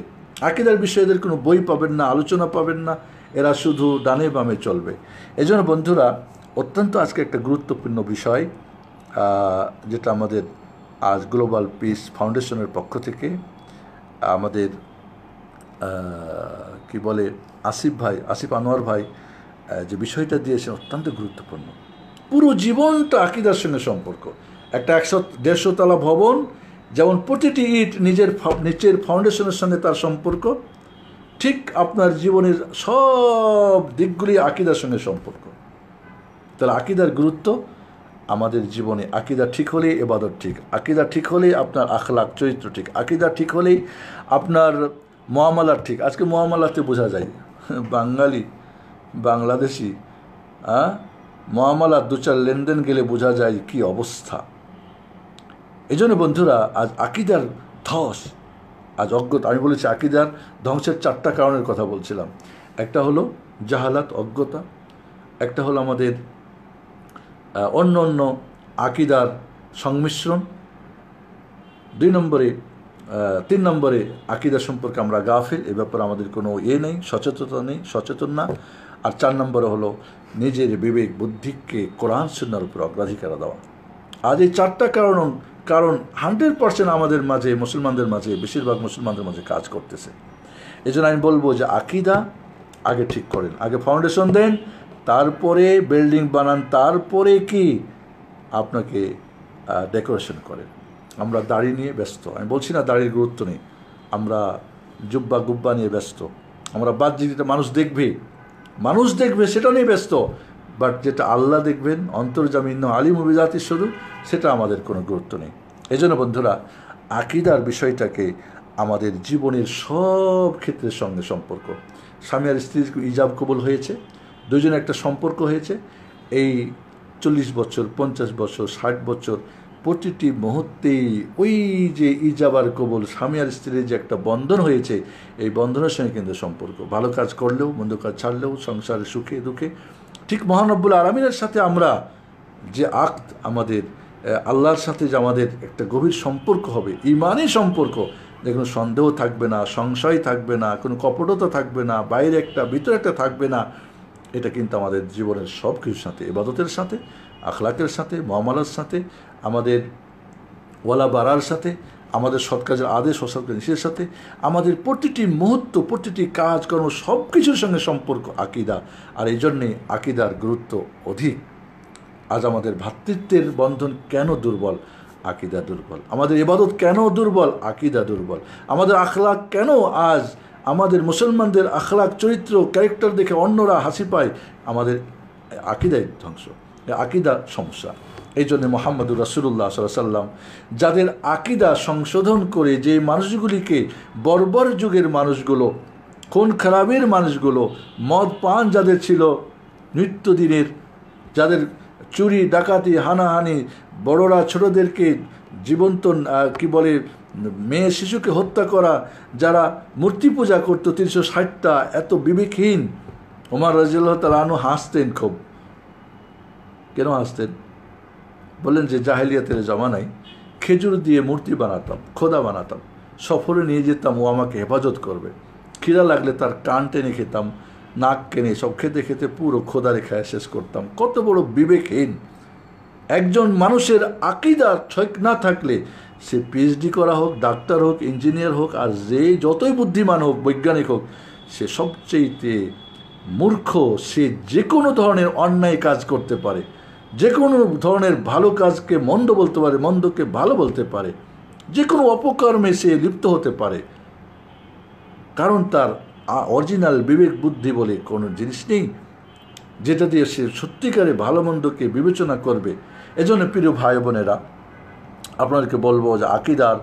আকীদার বিষয়ে এদের কোনো বই পাবেন না, আলোচনা পাবেন না, এরা শুধু ডানে বামে চলবে। এই জন্য বন্ধুরা, অত্যন্ত আজকে একটা গুরুত্বপূর্ণ বিষয়, যেটা আমাদের আজ গ্লোবাল পিস ফাউন্ডেশনের পক্ষ থেকে আমাদের কি বলে আসিফ আনোয়ার ভাই যে বিষয়টা দিয়েছেন, অত্যন্ত গুরুত্বপূর্ণ। পুরো জীবনটা আকীদার সঙ্গে সম্পর্ক। একটা 100-150 তলা ভবন, যেমন প্রতিটি ইট নিচের ফাউন্ডেশনের সঙ্গে তার সম্পর্ক, ঠিক আপনার জীবনের সব দিকগুলি আকীদার সঙ্গে সম্পর্ক। তাহলে আকীদার গুরুত্ব আমাদের জীবনে, আকীদা ঠিক হলেই ইবাদত ঠিক, আকীদা ঠিক হলেই আপনার আখলাক চরিত্র ঠিক, আকীদা ঠিক হলেই আপনার মুআমালা ঠিক। আজকে মুআমালাতে বোঝা যায় বাঙালি বাংলাদেশি মুআমালা 2-4 লেনদেন গেলে বোঝা যায় কি অবস্থা। এই জন্য বন্ধুরা, আজ আকীদার ধস, আজ অজ্ঞতা। আমি বলেছি আকীদার ধ্বংসের 4টা কারণের কথা বলছিলাম। একটা হলো জাহালাত, অজ্ঞতা। একটা হলো আমাদের অন্য অন্য আকীদার সংমিশ্রণ। 3 নম্বরে আকীদা সম্পর্কে আমরা গাফিল, এ ব্যাপারে আমাদের কোনো নেই, সচেতন না। আর 4 নম্বরে হলো নিজের বিবেক বুদ্ধিকে কোরআন সুন্নাহর উপর অগ্রাধিকার দেওয়া। আজ এই 4টা কারণ 100% আমাদের মাঝে, মুসলমানদের মাঝে, বেশিরভাগ মুসলমানদের মাঝে কাজ করতেছে। এই জন্য আমি বলবো যে আকীদা আগে ঠিক করেন, আগে ফাউন্ডেশন দেন, তারপরে বিল্ডিং বানান, তারপরে কি আপনাকে ডেকোরেশন করেন। আমরা দাড়ি নিয়ে ব্যস্ত, আমি বলছি না দাড়ির গুরুত্ব নেই, আমরা জুব্বা গুব্বা নিয়ে ব্যস্ত, আমরা বাহ্যিক যেটা মানুষ দেখবে সেটা নিয়ে ব্যস্ত, বাট যেটা আল্লাহ দেখবেন, অন্তর্জামিন আলিম বিজাতি শুধু, সেটা আমাদের কোনো গুরুত্ব নেই। এই জন্য বন্ধুরা, আকীদার বিষয়টাকে আমাদের জীবনের সব ক্ষেত্রের সঙ্গে সম্পর্ক। স্বামী আর স্ত্রীর ইজাব কবুল হয়েছে, দুজনে একটা সম্পর্ক হয়েছে, এই 40 বছর, 50 বছর, 60 বছর, প্রতিটি মুহূর্তেই ওই যে ইজাবার কবুল, স্বামী আর স্ত্রীর যে একটা বন্ধন হয়েছে, এই বন্ধনের সঙ্গে কিন্তু সম্পর্ক। ভালো কাজ করলেও, মন্দ কাজ ছাড়লেও, সংসারে সুখে দুঃখে, ঠিক মহান রব্বুল আলামিনের সাথে আমরা যে আকদ, আমাদের আল্লাহর সাথে যে আমাদের একটা গভীর সম্পর্ক হবে, ঈমানি সম্পর্ক, যে কোনো সন্দেহ থাকবে না, সংশয় থাকবে না, কোনো কপটতা থাকবে না, বাইরে একটা ভিতরে একটা থাকবে না। এটা কিন্তু আমাদের জীবনের সব কিছুর সাথে, ইবাদতের সাথে, আখলাকের সাথে, মুআমালার সাথে, আমাদের ওয়ালা বাড়ার সাথে, আমাদের সৎ কাজের আদেশ, অসৎ কাজের নিষেধের সাথে, আমাদের প্রতিটি মুহূর্ত, প্রতিটি কাজকর্ম, সব কিছুর সঙ্গে সম্পর্ক আকীদা। আর এই জন্যে আকীদার গুরুত্ব অধিক। আজ আমাদের ভ্রাতৃত্বের বন্ধন কেন দুর্বল? আকিদা দুর্বল। আমাদের ইবাদত কেন দুর্বল? আকিদা দুর্বল। আমাদের আখলাক কেন আজ আমাদের মুসলমানদের আখলাক চরিত্র ক্যারেক্টার দেখে অন্যরা হাসি পায়? আমাদের আকিদাই ধ্বংস, আকিদা সমস্যা। এই জন্য মুহাম্মদুর রাসূলুল্লাহ সাল্লাল্লাহু আলাইহি ওয়াসাল্লাম যাদের আকিদা সংশোধন করে, যে মানুষগুলিকে বর্বর যুগের মানুষগুলো, খুন খারাপের মানুষগুলো, মদ পান যাদের ছিল নিত্যদিনের, যাদের চুরি ডাকাতি হানাহানি, বড়রা ছোটদেরকে জীবন্ত কি বলে মেয়ে শিশুকে হত্যা করা, যারা মূর্তি পূজা করতো 360টা, এত বিবেকহীন। ওমর রাদিয়াল্লাহু তাআলা আনহু হাসতেন খুব। কেন হাসতেন? বললেন যে জাহেলিয়াতের জামানায় খেজুর দিয়ে মূর্তি বানাতাম, খোদা বানাতাম, সফরে নিয়ে যেতাম, ও আমাকে হেফাজত করবে। খিদা লাগলে তার কান টেনে খেতাম, নাক কেনে, সব খেতে খেতে পুরো খোদা রেখায় শেষ করতাম। কত বড় বিবেকহীন! একজন মানুষের আকীদা ঠিক না থাকলে সে পিএইচডি করা হোক, ডাক্তার হোক, ইঞ্জিনিয়ার হোক, আর যে যতই বুদ্ধিমান হোক, বৈজ্ঞানিক হোক, সে সবচেয়ে মূর্খ। সে যে কোনো ধরনের অন্যায় কাজ করতে পারে, যে কোনো ধরনের ভালো কাজকে মন্দ বলতে পারে, মন্দকে ভালো বলতে পারে, যে কোনো অপকর্মে সে লিপ্ত হতে পারে, কারণ তার অরিজিনাল বিবেক বুদ্ধি বলে কোনো জিনিস নেই যেটা দিয়ে সে সত্যিকারে ভালো মন্দকে বিবেচনা করবে। এজন্য প্রিয় ভাই বোনেরা, আপনাদেরকে বলবো যে আকিদার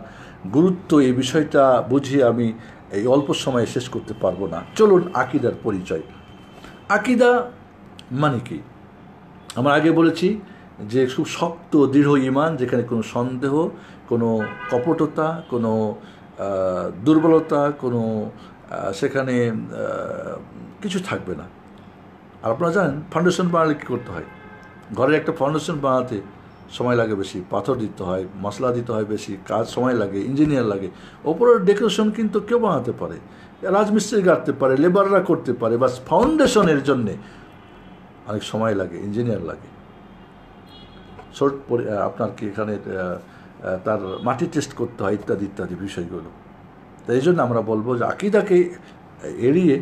গুরুত্ব, এই বিষয়টা বুঝিয়ে আমি এই অল্প সময়ে শেষ করতে পারবো না। চলুন আকিদার পরিচয়। আকিদা মানে কি? আমরা আগে বলেছি যে খুব শক্ত দৃঢ় ঈমান, যেখানে কোনো সন্দেহ, কোনো কপটতা, কোনো দুর্বলতা, কোনো সেখানে কিছু থাকবে না। আর আপনারা জানেন ফাউন্ডেশন বানালে কী করতে হয়? ঘরের একটা ফাউন্ডেশন বানাতে সময় লাগে বেশি, পাথর দিতে হয়, মশলা দিতে হয় বেশি, কাজ সময় লাগে, ইঞ্জিনিয়ার লাগে। ওপরের ডেকোরেশন কিন্তু কেউ বানাতে পারে, রাজমিস্ত্রি গাড়তে পারে, লেবাররা করতে পারে, বাস ফাউন্ডেশনের জন্যে অনেক সময় লাগে, ইঞ্জিনিয়ার লাগে। আপনার কি এখানে তার মাটি টেস্ট করতে হয়, ইত্যাদি ইত্যাদি বিষয়গুলো। তাই এই জন্য আমরা বলবো যে আকিদাকে এড়িয়ে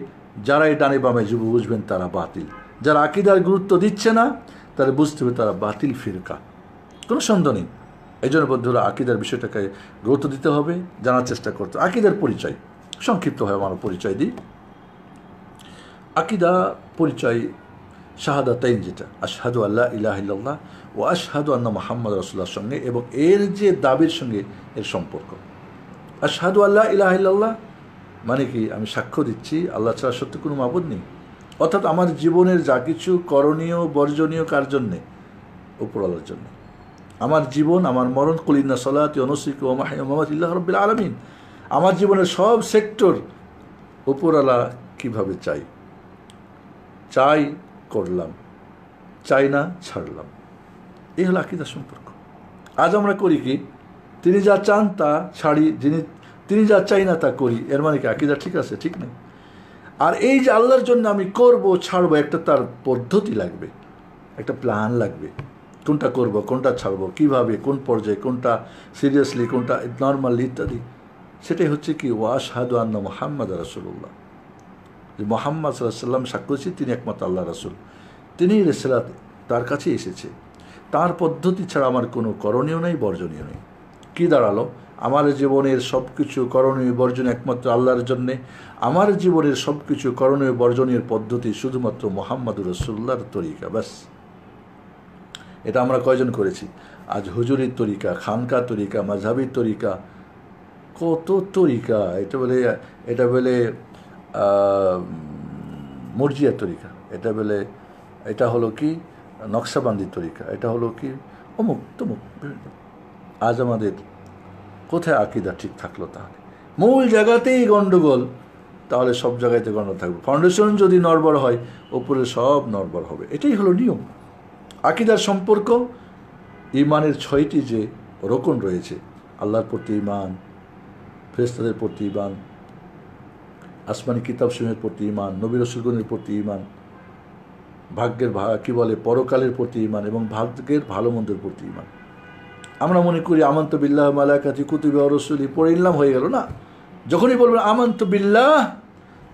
যারা এই ডানে বামে বুঝবেন তারা বাতিল। যারা আকিদার গুরুত্ব দিচ্ছে না তারা বুঝতে হবে তারা বাতিল ফিরকা, কোনো সন্দেহ নেই। এই জন্য বন্ধুরা আকিদার বিষয়টাকে গুরুত্ব দিতে হবে, জানার চেষ্টা করতে। আকিদার পরিচয় সংক্ষিপ্তভাবে আমরা পরিচয় দিই। আকিদা পরিচয় শাহাদাতাইন, যেটা আশহাদু আল্লা ইলাহা ইল্লাল্লাহ ও আশহাদু আন্না মুহাম্মদ রাসূলুল্লাহর সঙ্গে এবং এর যে দাবির সঙ্গে এর সম্পর্ক। আশহাদু আল্লা ইলাহা ইল্লাল্লাহ মানে কি? আমি সাক্ষ্য দিচ্ছি আল্লাহ ছাড়া সত্য কোনো মাবুদ নেই। অর্থাৎ আমার জীবনের যা কিছু করণীয় বর্জনীয় কার জন্যে? উপরওয়ালার জন্য। আমার জীবন, আমার মরণ, কুলিন্না সলাতি অনুসিক ও মাহি মোহাম্মদুল্লাহ রাব্বিল আলামিন, আমার জীবনের সব সেক্টর উপরওয়ালা কীভাবে চাই, চাই করলাম, চাই না ছাড়লাম। এই হলো আকিদার সম্পর্ক। আজ আমরা করি কি? তিনি যা চান তা ছাড়ি, তিনি যা চাই না তা করি। এর মানে কি আকিদা ঠিক আছে? ঠিক নেই। আর এই যে আল্লাহর জন্য আমি করব ছাড়বো, একটা তার পদ্ধতি লাগবে, একটা প্ল্যান লাগবে। কোনটা করব, কোনটা ছাড়বো, কিভাবে, কোন পর্যায়ে, কোনটা সিরিয়াসলি, কোনটা নর্মালি ইত্যাদি। সেটাই হচ্ছে কি ওয়াশহাদু আন্না মুহাম্মদ রাসূলুল্লাহ, যে মুহাম্মদ সাল্লাল্লাহু আলাইহি ওয়াসাল্লাম সাক্ষ্য দিচ্ছি তিনি একমাত্র আল্লাহ রাসূল, তিনিই রিসালাত, তার কাছে এসেছে। তার পদ্ধতি ছাড়া আমার কোনো করণীয় নেই, বর্জনীয় নেই। কি দাঁড়ালো? আমার জীবনের সব কিছু করণীয় বর্জনীয় একমাত্র আল্লাহর জন্যে। আমার জীবনের সব কিছু করণীয় বর্জনীয় পদ্ধতি শুধুমাত্র মুহাম্মদুর রাসূলুল্লাহর তরিকা, ব্যাস। এটা আমরা কয়জন করেছি? আজ হুজুরির তরিকা, খানকা তরিকা, মাযহাবির তরিকা, কত তরিকা। এটা বলে মুরজিয়ার তরিকা, এটা হলো কি নকশাবন্দির তরিকা, এটা হলো কি অমুক তমুক। আজ আমাদের কোথায় আকিদা ঠিক থাকলো? তাহলে মূল জায়গাতেই গণ্ডগোল, তাহলে সব জায়গাতে গণ্ডগোল থাকবে। ফাউন্ডেশন যদি নড়বড় হয়, উপরে সব নড়বড় হবে। এটাই হলো নিয়ম। আকিদার সম্পর্ক ইমানের 6টি যে রকম রয়েছে, আল্লাহর প্রতি ইমান, ফেরেশতাদের প্রতি ইমান, আসমানি কিতাবসমূহের প্রতি ইমান, নবী রাসূলগণের প্রতি ইমান, ভাগ্যের কি বলে পরকালের প্রতি ইমান এবং ভাগ্যের ভালো মন্দের প্রতি ইমান। আমরা মনে করি আমানতু বিল্লাহ মালাইকাতি কুতুবি ওয়া রুসুলি পড়ে নিলাম, হয়ে গেল না। যখনই বলবেন আমানতু বিল্লাহ,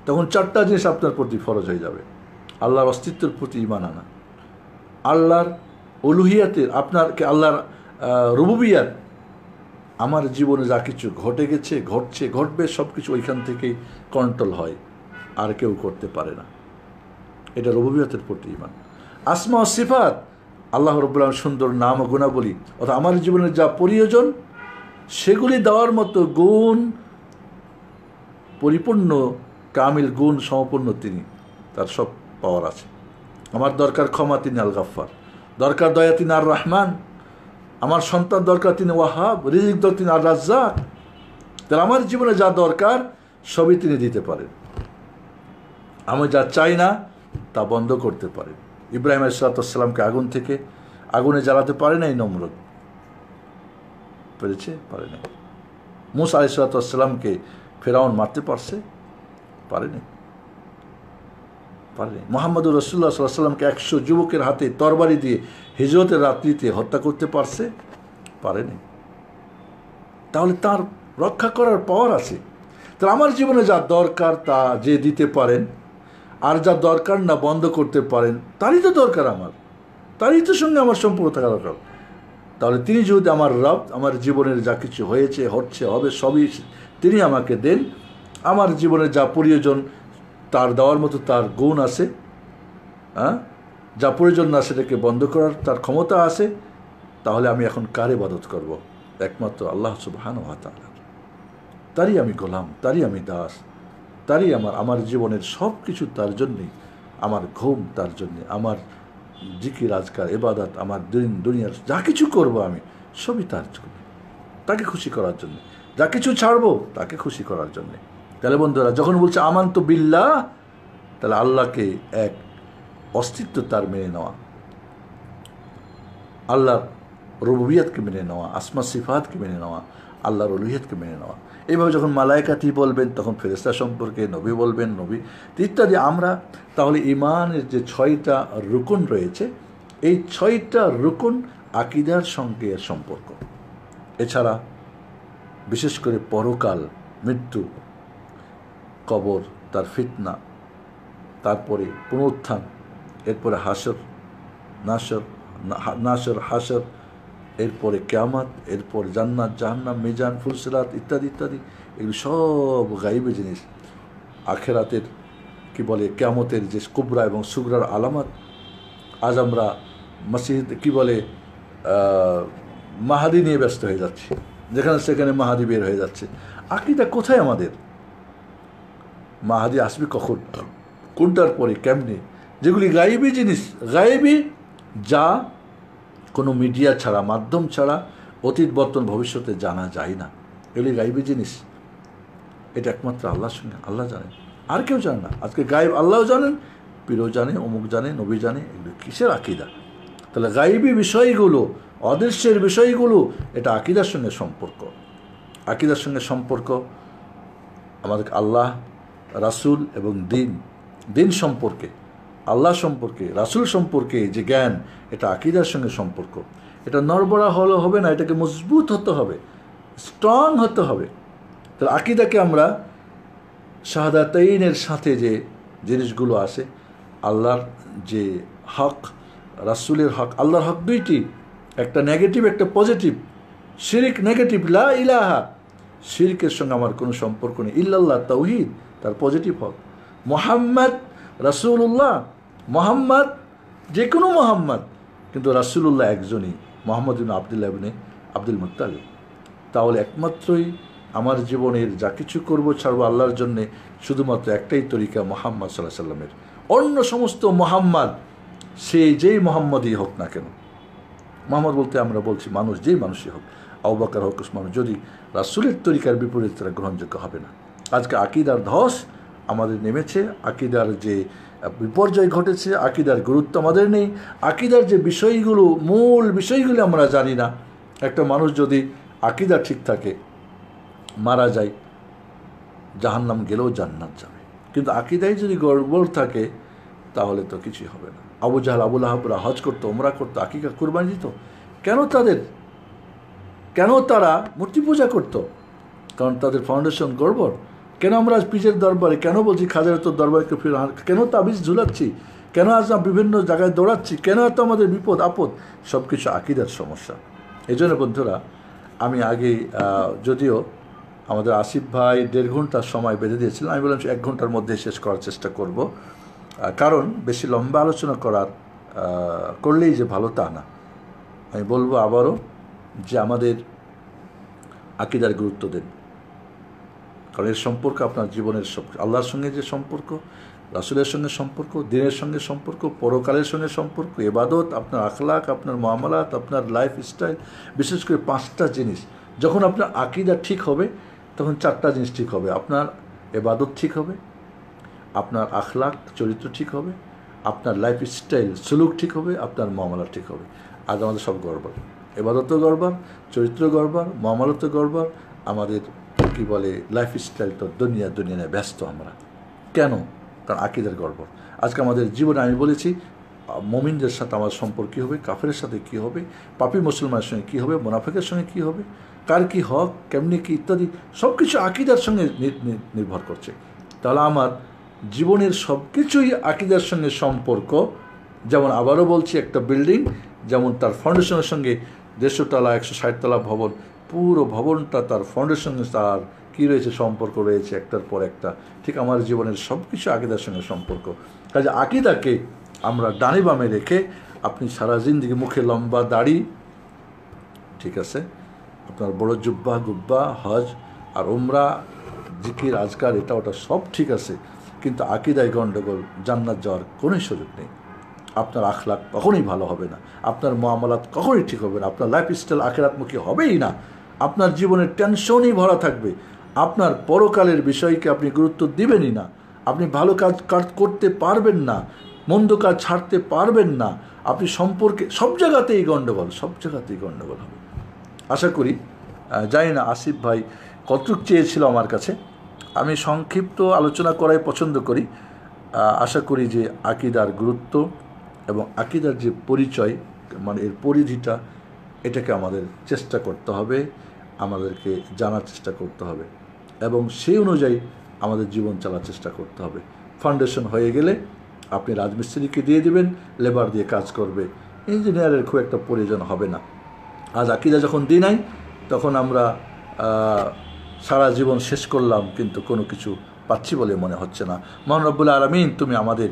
তখন 4টা জিনিস আপনার প্রতি ফরজ হয়ে যাবে। আল্লাহর অস্তিত্বের প্রতি ইমান আনা, আল্লাহর উলুহিয়াতের, আপনারকে আল্লাহর রুবুবিয়াত আমার জীবনে যা কিছু ঘটে গেছে, ঘটছে, ঘটবে, সব কিছু ওইখান থেকেই কন্ট্রোল হয়, আর কেউ করতে পারে না। এটা রুবুবিয়তের প্রতি ঈমান। আসমা ও সিফাত, আল্লাহ রাব্বুল আলামিন সুন্দর নাম ও গুণাবলী, অর্থাৎ আমার জীবনের যা প্রয়োজন সেগুলি দেওয়ার মতো গুণ, পরিপূর্ণ কামিল গুণ সম্পন্ন তিনি, তার সব পাওয়ার আছে। আমার দরকার ক্ষমা, তিনি আল গাফফার। দরকার দয়া, তিনি আর রহমান। আমার সন্তান দরকার, তিনি ওয়াহাব। রিজিক দরকার, তিনি আর রাজ্জাক। তাহলে আমার জীবনে যা দরকার সবই তিনি দিতে পারেন। আমি যা চাই না তা বন্ধ করতে পারেন। ইব্রাহিম আলাইহিসসালামকে আগুনে জ্বালাতে পারে নাই নমরুদ, পেরেছে? পারে নাই। মূসা আলাইহিসসালামকে ফেরাউন মারতে পারছে? পারে নাই। মুহাম্মদুর রাসূলুল্লাহ সাল্লাল্লাহু আলাইহি ওয়াসাল্লামকে 100 যুবকের হাতে তরবারি দিয়ে হিজরতের রাত্রিতে হত্যা করতে পারছে? পারেনি। তাহলে তার রক্ষা করার পাওয়ার আছে। তাহলে আমার জীবনে যা দরকার তা যে দিতে পারেন, আর যা দরকার না বন্ধ করতে পারেন, তারই তো দরকার আমার, তারই তো সঙ্গে আমার সম্পর্ক থাকা দরকার। তাহলে তিনি যদি আমার রব, আমার জীবনের যা কিছু হয়েছে, হচ্ছে, হবে, সবই তিনি আমাকে দেন। আমার জীবনে যা প্রয়োজন তার দেওয়ার মতো তার গুণ আছে, যা প্রয়োজন না সেটাকে বন্ধ করার তার ক্ষমতা আছে। তাহলে আমি এখন কার ইবাদত করব? একমাত্র আল্লাহ সুবহানাহু ওয়া তাআলা। তারই আমি গোলাম, তারই আমি দাস, তারই আমার জীবনের সব কিছু তার জন্যে। আমার ঘুম তার জন্যে, আমার জিকির, আজকার, ইবাদত, আমার দুনিয়ার যা কিছু করব আমি সবই তার জন্য, তাকে খুশি করার জন্য। যা কিছু ছাড়বো তাকে খুশি করার জন্যে। তাহলে বন্ধুরা, যখন বলছে আমানতু বিল্লাহ, তাহলে আল্লাহকে এক অস্তিত্ব তার মেনে নেওয়া, আল্লাহর রুবুবিয়তকে মেনে নেওয়া, আসমা সিফাতকে মেনে নেওয়া, আল্লাহর উলুহিয়তকে মেনে নেওয়া। এইভাবে যখন মালায়েকাতি বলবেন তখন ফেরেশতা সম্পর্কে, নবী বলবেন, নবী ইত্যাদি। আমরা তাহলে ঈমানের যে 6টা রুকন রয়েছে, এই 6টা রুকন আকীদার সঙ্গে সম্পর্ক। এছাড়া বিশেষ করে পরকাল, মৃত্যু, কবর, তার ফিতনা, তারপরে পুনরুত্থান, এরপরে নাসর, হাসর, এরপরে কিয়ামত, এরপর জান্নাত, জাহান্নাম, মিজান, ফুলসিরাত ইত্যাদি ইত্যাদি। এগুলো সব গায়বী জিনিস। আখেরাতের কি বলে, কিয়ামতের যে কুবরা এবং সুগরার আলামত। আজ আমরা মসজিদ কি বলে মাহাদি নিয়ে ব্যস্ত হয়ে যাচ্ছি, যেখানে সেখানে মাহাদি বের হয়ে যাচ্ছে। আকীদা কোথায় আমাদের? মাহাদি আসবে কখন, কোনটার পরে, কেমনে? যেগুলি গায়েবী জিনিস, গায়েবী, যা কোনো মিডিয়া ছাড়া, মাধ্যম ছাড়া অতীত, বর্তমান, ভবিষ্যতে জানা যায় না। এগুলি গায়েবী জিনিস। এটা একমাত্র আল্লাহর সঙ্গে, আল্লাহ জানেন, আর কেউ জানে না। আজকে গায়েব আল্লাহও জানেন, পীরও জানে, অমুক জানে, নবী জানে। এগুলো কিসের আকীদা? তাহলে গায়েবী বিষয়গুলো, অদৃশ্যের বিষয়গুলো, এটা আকীদার সঙ্গে সম্পর্ক। আকীদার সঙ্গে সম্পর্ক আমাদের আল্লাহ, রাসূল এবং দিন সম্পর্কে, আল্লাহ সম্পর্কে, রাসূল সম্পর্কে যে জ্ঞান, এটা আকীদার সঙ্গে সম্পর্ক। এটা নড়বড়া হবে না, এটাকে মজবুত হতে হবে, স্ট্রং হতে হবে। তো আকীদাকে আমরা শাহাদাতাইনের সাথে যে জিনিসগুলো আসে, আল্লাহর যে হক, রাসূলের হক, আল্লাহর হক দুইটি, একটা নেগেটিভ, একটা পজিটিভ। শিরক নেগেটিভ, লা ইলাহা, শিরকের সঙ্গে আমার কোনো সম্পর্ক নেই। ইল্লাল্লাহ, তাওহীদ, তার পজিটিভ হক। মুহাম্মদ রাসূলুল্লাহ, মুহাম্মদ যে কোনো মুহাম্মদ, কিন্তু রাসূলুল্লাহ একজনই, মুহাম্মদ ইবনে আব্দুল্লাহ ইবনে আব্দুল মুত্তালিব। তাহলে একমাত্রই আমার জীবনের যা কিছু করবো ছাড়বো আল্লাহর জন্যে, শুধুমাত্র একটাই তরিকা, মুহাম্মদ সাল্লাল্লাহু আলাইহি সাল্লামের। অন্য সমস্ত মুহাম্মদ, সে যেই মুহাম্মদই হোক না কেন, মুহাম্মদ বলতে আমরা বলছি মানুষ, যেই মানুষই হোক, আবু বকর হোক, উসমান, যদি রাসূলের তরিকার বিপরীত তারা গ্রহণযোগ্য হবে না। আজকে আকীদার ধস আমাদের নেমেছে, আকীদার যে বিপর্যয় ঘটেছে, আকীদার গুরুত্ব আমাদের নেই, আকীদার যে বিষয়গুলো, মূল বিষয়গুলো আমরা জানি না। একটা মানুষ যদি আকীদা ঠিক থাকে, মারা যায়, জাহান্নাম গেলেও জান্নাত যাবে। কিন্তু আকীদায় যদি গড়বড় থাকে তাহলে তো কিছুই হবে না। আবু জাহল, আবু লাহাবরা হজ করতো, ওমরা করতো, আকিকা কুরবানি দিত। কেন তারা মূর্তি পূজা করতো? কারণ তাদের ফাউন্ডেশন গড়বড়। কেন আমরা আজ পীরের দরবারে, কেন বলছি খাজার তোর দরবারকে ফিরে, কেন তাবিজ ঝুলাচ্ছি, কেন আজ বিভিন্ন জায়গায় দৌড়াচ্ছি, কেন এত আমাদের বিপদ আপদ? সব কিছু আকীদার সমস্যা। এই জন্য বন্ধুরা, আমি আগেই যদিও আমাদের আসিফ ভাই 1.5 ঘন্টার সময় বেঁধে দিয়েছিলেন, আমি বললাম 1 ঘন্টার মধ্যে শেষ করার চেষ্টা করব, কারণ বেশি লম্বা আলোচনা করলেই যে ভালো তা না। আমি বলবো আবারও যে আমাদের আকীদার গুরুত্ব দেন, কারণ এর সম্পর্ক আপনার জীবনের সব, আল্লাহর সঙ্গে যে সম্পর্ক, রাসূলের সঙ্গে সম্পর্ক, দ্বীনের সঙ্গে সম্পর্ক, পরকালের সঙ্গে সম্পর্ক, ইবাদত, আপনার আখলাক, আপনার মুআমালাত, আপনার লাইফস্টাইল, বিশেষ করে 5টা জিনিস। যখন আপনার আকীদা ঠিক হবে তখন 4টা জিনিস ঠিক হবে। আপনার ইবাদত ঠিক হবে, আপনার আখলাক চরিত্র ঠিক হবে, আপনার লাইফস্টাইল সুলুক ঠিক হবে, আপনার মুআমালা ঠিক হবে। আজ আমাদের সব গড়বড়, ইবাদতও গড়বড়, চরিত্র গড়বড়, মুআমালাতও গড়বড়, আমাদের কি বলে লাইফস্টাইল তো দুনিয়া নিয়ে ব্যস্ত আমরা। কেন? কারণ আকীদার গড়বড়। আজকে আমাদের জীবনে আমি বলেছি মুমিনদের সাথে আমার সম্পর্ক কী হবে, কাফেরের সাথে কী হবে, পাপী মুসলমানের সঙ্গে কী হবে, মুনাফিকের সঙ্গে কী হবে, কার কী হক, কেমনি কী ইত্যাদি সব কিছু আকীদার সঙ্গে নির্ভর করছে। তাহলে আমার জীবনের সব কিছুই আকীদার সঙ্গে সম্পর্ক। যেমন আবারও বলছি, একটা বিল্ডিং যেমন তার ফাউন্ডেশনের সঙ্গে 150 তলা 160 তলা ভবন, পুরো ভবনটা তার ফাউন্ডেশনের তার কী রয়েছে, সম্পর্ক রয়েছে একটার পর একটা। ঠিক আমার জীবনের সব কিছু আকীদার সঙ্গে সম্পর্ক। কাজে আকীদাকে আমরা ডানে বামে রেখে আপনি সারা জিন্দেগি মুখে লম্বা দাড়ি ঠিক আছে, আপনার বড় জুব্বা গুব্বা, হজ আর উমরা, জিকির আজকার, এটা ওটা সব ঠিক আছে, কিন্তু আকীদায় গণ্ডগোল, জান্নাত যাওয়ার কোনো সুযোগ নেই। আপনার আখলাক কখনোই ভালো হবে না, আপনার মুআমালাত কখনোই ঠিক হবে না, আপনার লাইফস্টাইল আখিরাতমুখী হবেই না, আপনার জীবনের টেনশনই ভরা থাকবে, আপনার পরকালের বিষয়কে আপনি গুরুত্ব দিবেনই না, আপনি ভালো কাজ করতে পারবেন না, মন্দ কাজ ছাড়তে পারবেন না, আপনি সম্পর্কে সব জায়গাতেই গণ্ডগোল, সব জায়গাতেই গণ্ডগোল হবে। আশা করি, জানি না আসিফ ভাই কতটুক চেয়েছিল আমার কাছে, আমি সংক্ষিপ্ত আলোচনা করাই পছন্দ করি। আশা করি যে আকীদার গুরুত্ব এবং আকীদার যে পরিচয়, মানে এর পরিধিটা, এটাকে আমাদের চেষ্টা করতে হবে, আমাদেরকে জানার চেষ্টা করতে হবে এবং সেই অনুযায়ী আমাদের জীবন চলার চেষ্টা করতে হবে। ফাউন্ডেশন হয়ে গেলে আপনি রাজমিস্ত্রিকে দিয়ে দেবেন, লেবার দিয়ে কাজ করবে, ইঞ্জিনিয়ারের খুব একটা প্রয়োজন হবে না। আজ আকীদা যখন দিই নাই, তখন আমরা সারা জীবন শেষ করলাম কিন্তু কোনো কিছু পাচ্ছি বলে মনে হচ্ছে না। মহান রব্বুল আলামিন তুমি আমাদের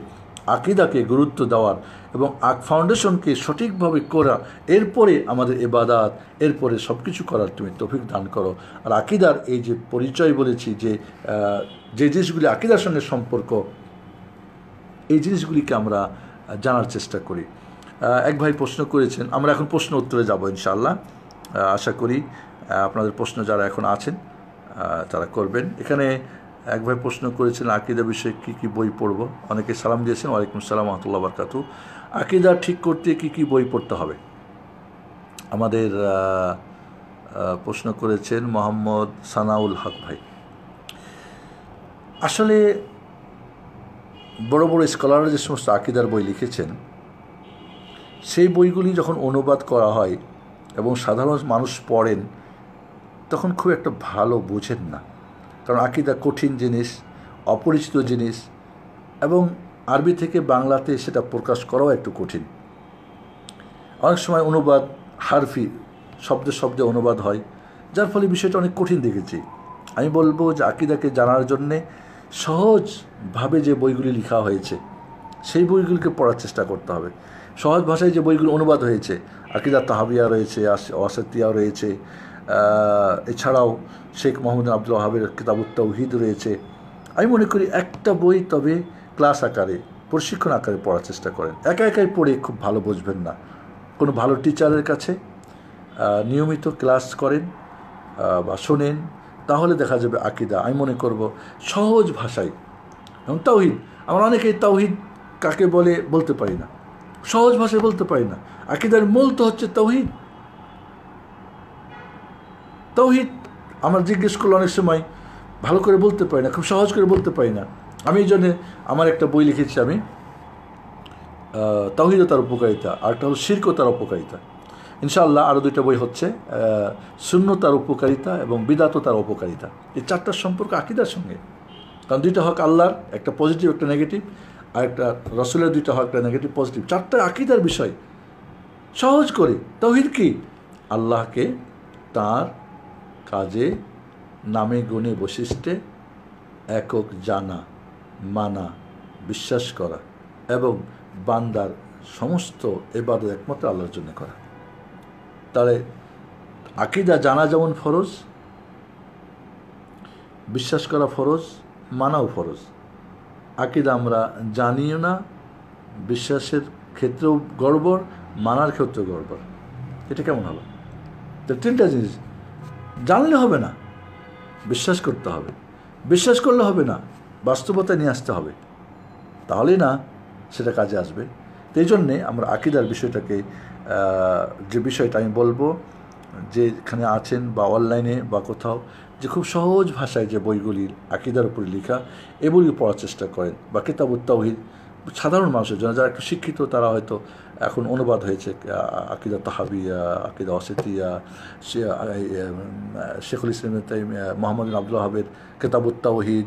আকীদাকে গুরুত্ব দেওয়ার এবং ফাউন্ডেশনকে সঠিকভাবে করা, এরপরে আমাদের ইবাদত, এরপরে সব কিছু করার তুমি তৌফিক দান করো। আর আকীদার এই যে পরিচয় বলেছি, যে জিনিসগুলি আকীদার সঙ্গে সম্পর্ক, এই জিনিসগুলিকে আমরা জানার চেষ্টা করি। এক ভাই প্রশ্ন করেছেন, আমরা এখন প্রশ্ন উত্তরে যাব ইনশাআল্লাহ। আশা করি আপনাদের প্রশ্ন যারা এখন আছেন তারা করবেন। এখানে এক ভাই প্রশ্ন করেছেন আকীদা বিষয়ে কী কী বই পড়ব। অনেকে সালাম দিয়েছেন, ওয়ালাইকুম আসসালাম ওয়া রাহমাতুল্লাহি ওয়া বারাকাতুহু। আকীদা ঠিক করতে কী কী বই পড়তে হবে, আমাদের প্রশ্ন করেছেন মোহাম্মদ সানাউল হক ভাই। আসলে বড় বড় স্কলাররা যে সমস্ত আকীদার বই লিখেছেন, সেই বইগুলি যখন অনুবাদ করা হয় এবং সাধারণ মানুষ পড়েন, তখন খুব একটা ভালো বোঝেন না, কারণ আকীদা কঠিন জিনিস, অপরিচিত জিনিস, এবং আরবি থেকে বাংলাতে সেটা প্রকাশ করাও একটু কঠিন। অনেক সময় অনুবাদ হারফি, শব্দে শব্দে অনুবাদ হয়, যার ফলে বিষয়টা অনেক কঠিন দেখেছি। আমি বলবো যে আকীদাকে জানার জন্যে সহজভাবে যে বইগুলি লেখা হয়েছে, সেই বইগুলিকে পড়ার চেষ্টা করতে হবে। সহজ ভাষায় যে বইগুলো অনুবাদ হয়েছে, আকীদা তাহাবিয়া রয়েছে, ওয়াসিতিয়া রয়েছে, এছাড়াও শেখ মোহাম্মদ আব্দুল ওয়াহাবের কিতাবুত তাওহীদ রয়েছে। আমি মনে করি একটা বই তবে ক্লাস আকারে, প্রশিক্ষণ আকারে পড়ার চেষ্টা করেন। একা একাই পড়ে খুব ভালো বুঝবেন না, কোনো ভালো টিচারের কাছে নিয়মিত ক্লাস করেন বা শোনেন, তাহলে দেখা যাবে আকীদা আমি মনে করব সহজ ভাষায়। এবং তাওহীদ, আমরা অনেকেই তাওহীদ কাকে বলে বলতে পারি না, সহজ ভাষায় বলতে পারি না। আকীদার মূল তো হচ্ছে তাওহীদ। তাওহীদ আমরা জিজ্ঞেস করলে অনেক সময় ভালো করে বলতে পারি না, খুব সহজ করে বলতে পারি না। আমি এই জন্যে আমার একটা বই লিখেছি আমি, তাওহীদ ও তার উপকারিতা, আরেকটা হলো শিরক ও তার উপকারিতা। ইনশাআল্লাহ আরও 2টা বই হচ্ছে, সুন্নত তার উপকারিতা এবং বিদআত তার উপকারিতা। এই 4টার সম্পর্ক আকীদার সঙ্গে, কারণ 2টা হক আল্লাহর, একটা পজিটিভ একটা নেগেটিভ, আর একটা রসুলের 2টা হক, একটা নেগেটিভ পজিটিভ, 4টা আকীদার বিষয়। সহজ করে তাওহীদ কি? আল্লাহকে তার কাজে নামে গুণে বৈশিষ্ট্যে একক জানা, মানা, বিশ্বাস করা এবং বান্দার সমস্ত ইবাদত একমাত্র আল্লাহর জন্য করা। তাহলে আকীদা জানা যেমন ফরজ, বিশ্বাস করা ফরজ, মানাও ফরজ। আকীদা আমরা জানিও না, বিশ্বাসের ক্ষেত্রেও গড়বড়, মানার ক্ষেত্রেও গড়বড়। এটা কেমন হলো? তো তিনটা জিনিস জানলে হবে না, বিশ্বাস করতে হবে, বিশ্বাস করলে হবে না, বাস্তবতা নিয়ে আসতে হবে, তাহলেই না সেটা কাজে আসবে। তো এই জন্যে আমরা আকীদার বিষয়টাকে, যে বিষয়টা আমি বলবো, যেখানে আছেন বা অনলাইনে বা কোথাও, যে খুব সহজ ভাষায় যে বইগুলি আকীদার উপরে লেখা, এই বইগুলি পড়ার চেষ্টা করেন। বা কিতাবুত তাওহীদ সাধারণ মানুষের জন্য, যারা একটু শিক্ষিত তারা হয়তো, এখন অনুবাদ হয়েছে আকীদা তাহাবিয়া, আকীদা ওয়াসিতিয়া, শেখুল ইসলাম মোহাম্মদ বিন আব্দুল ওয়াহাবের কিতাবুত তাওহীদ,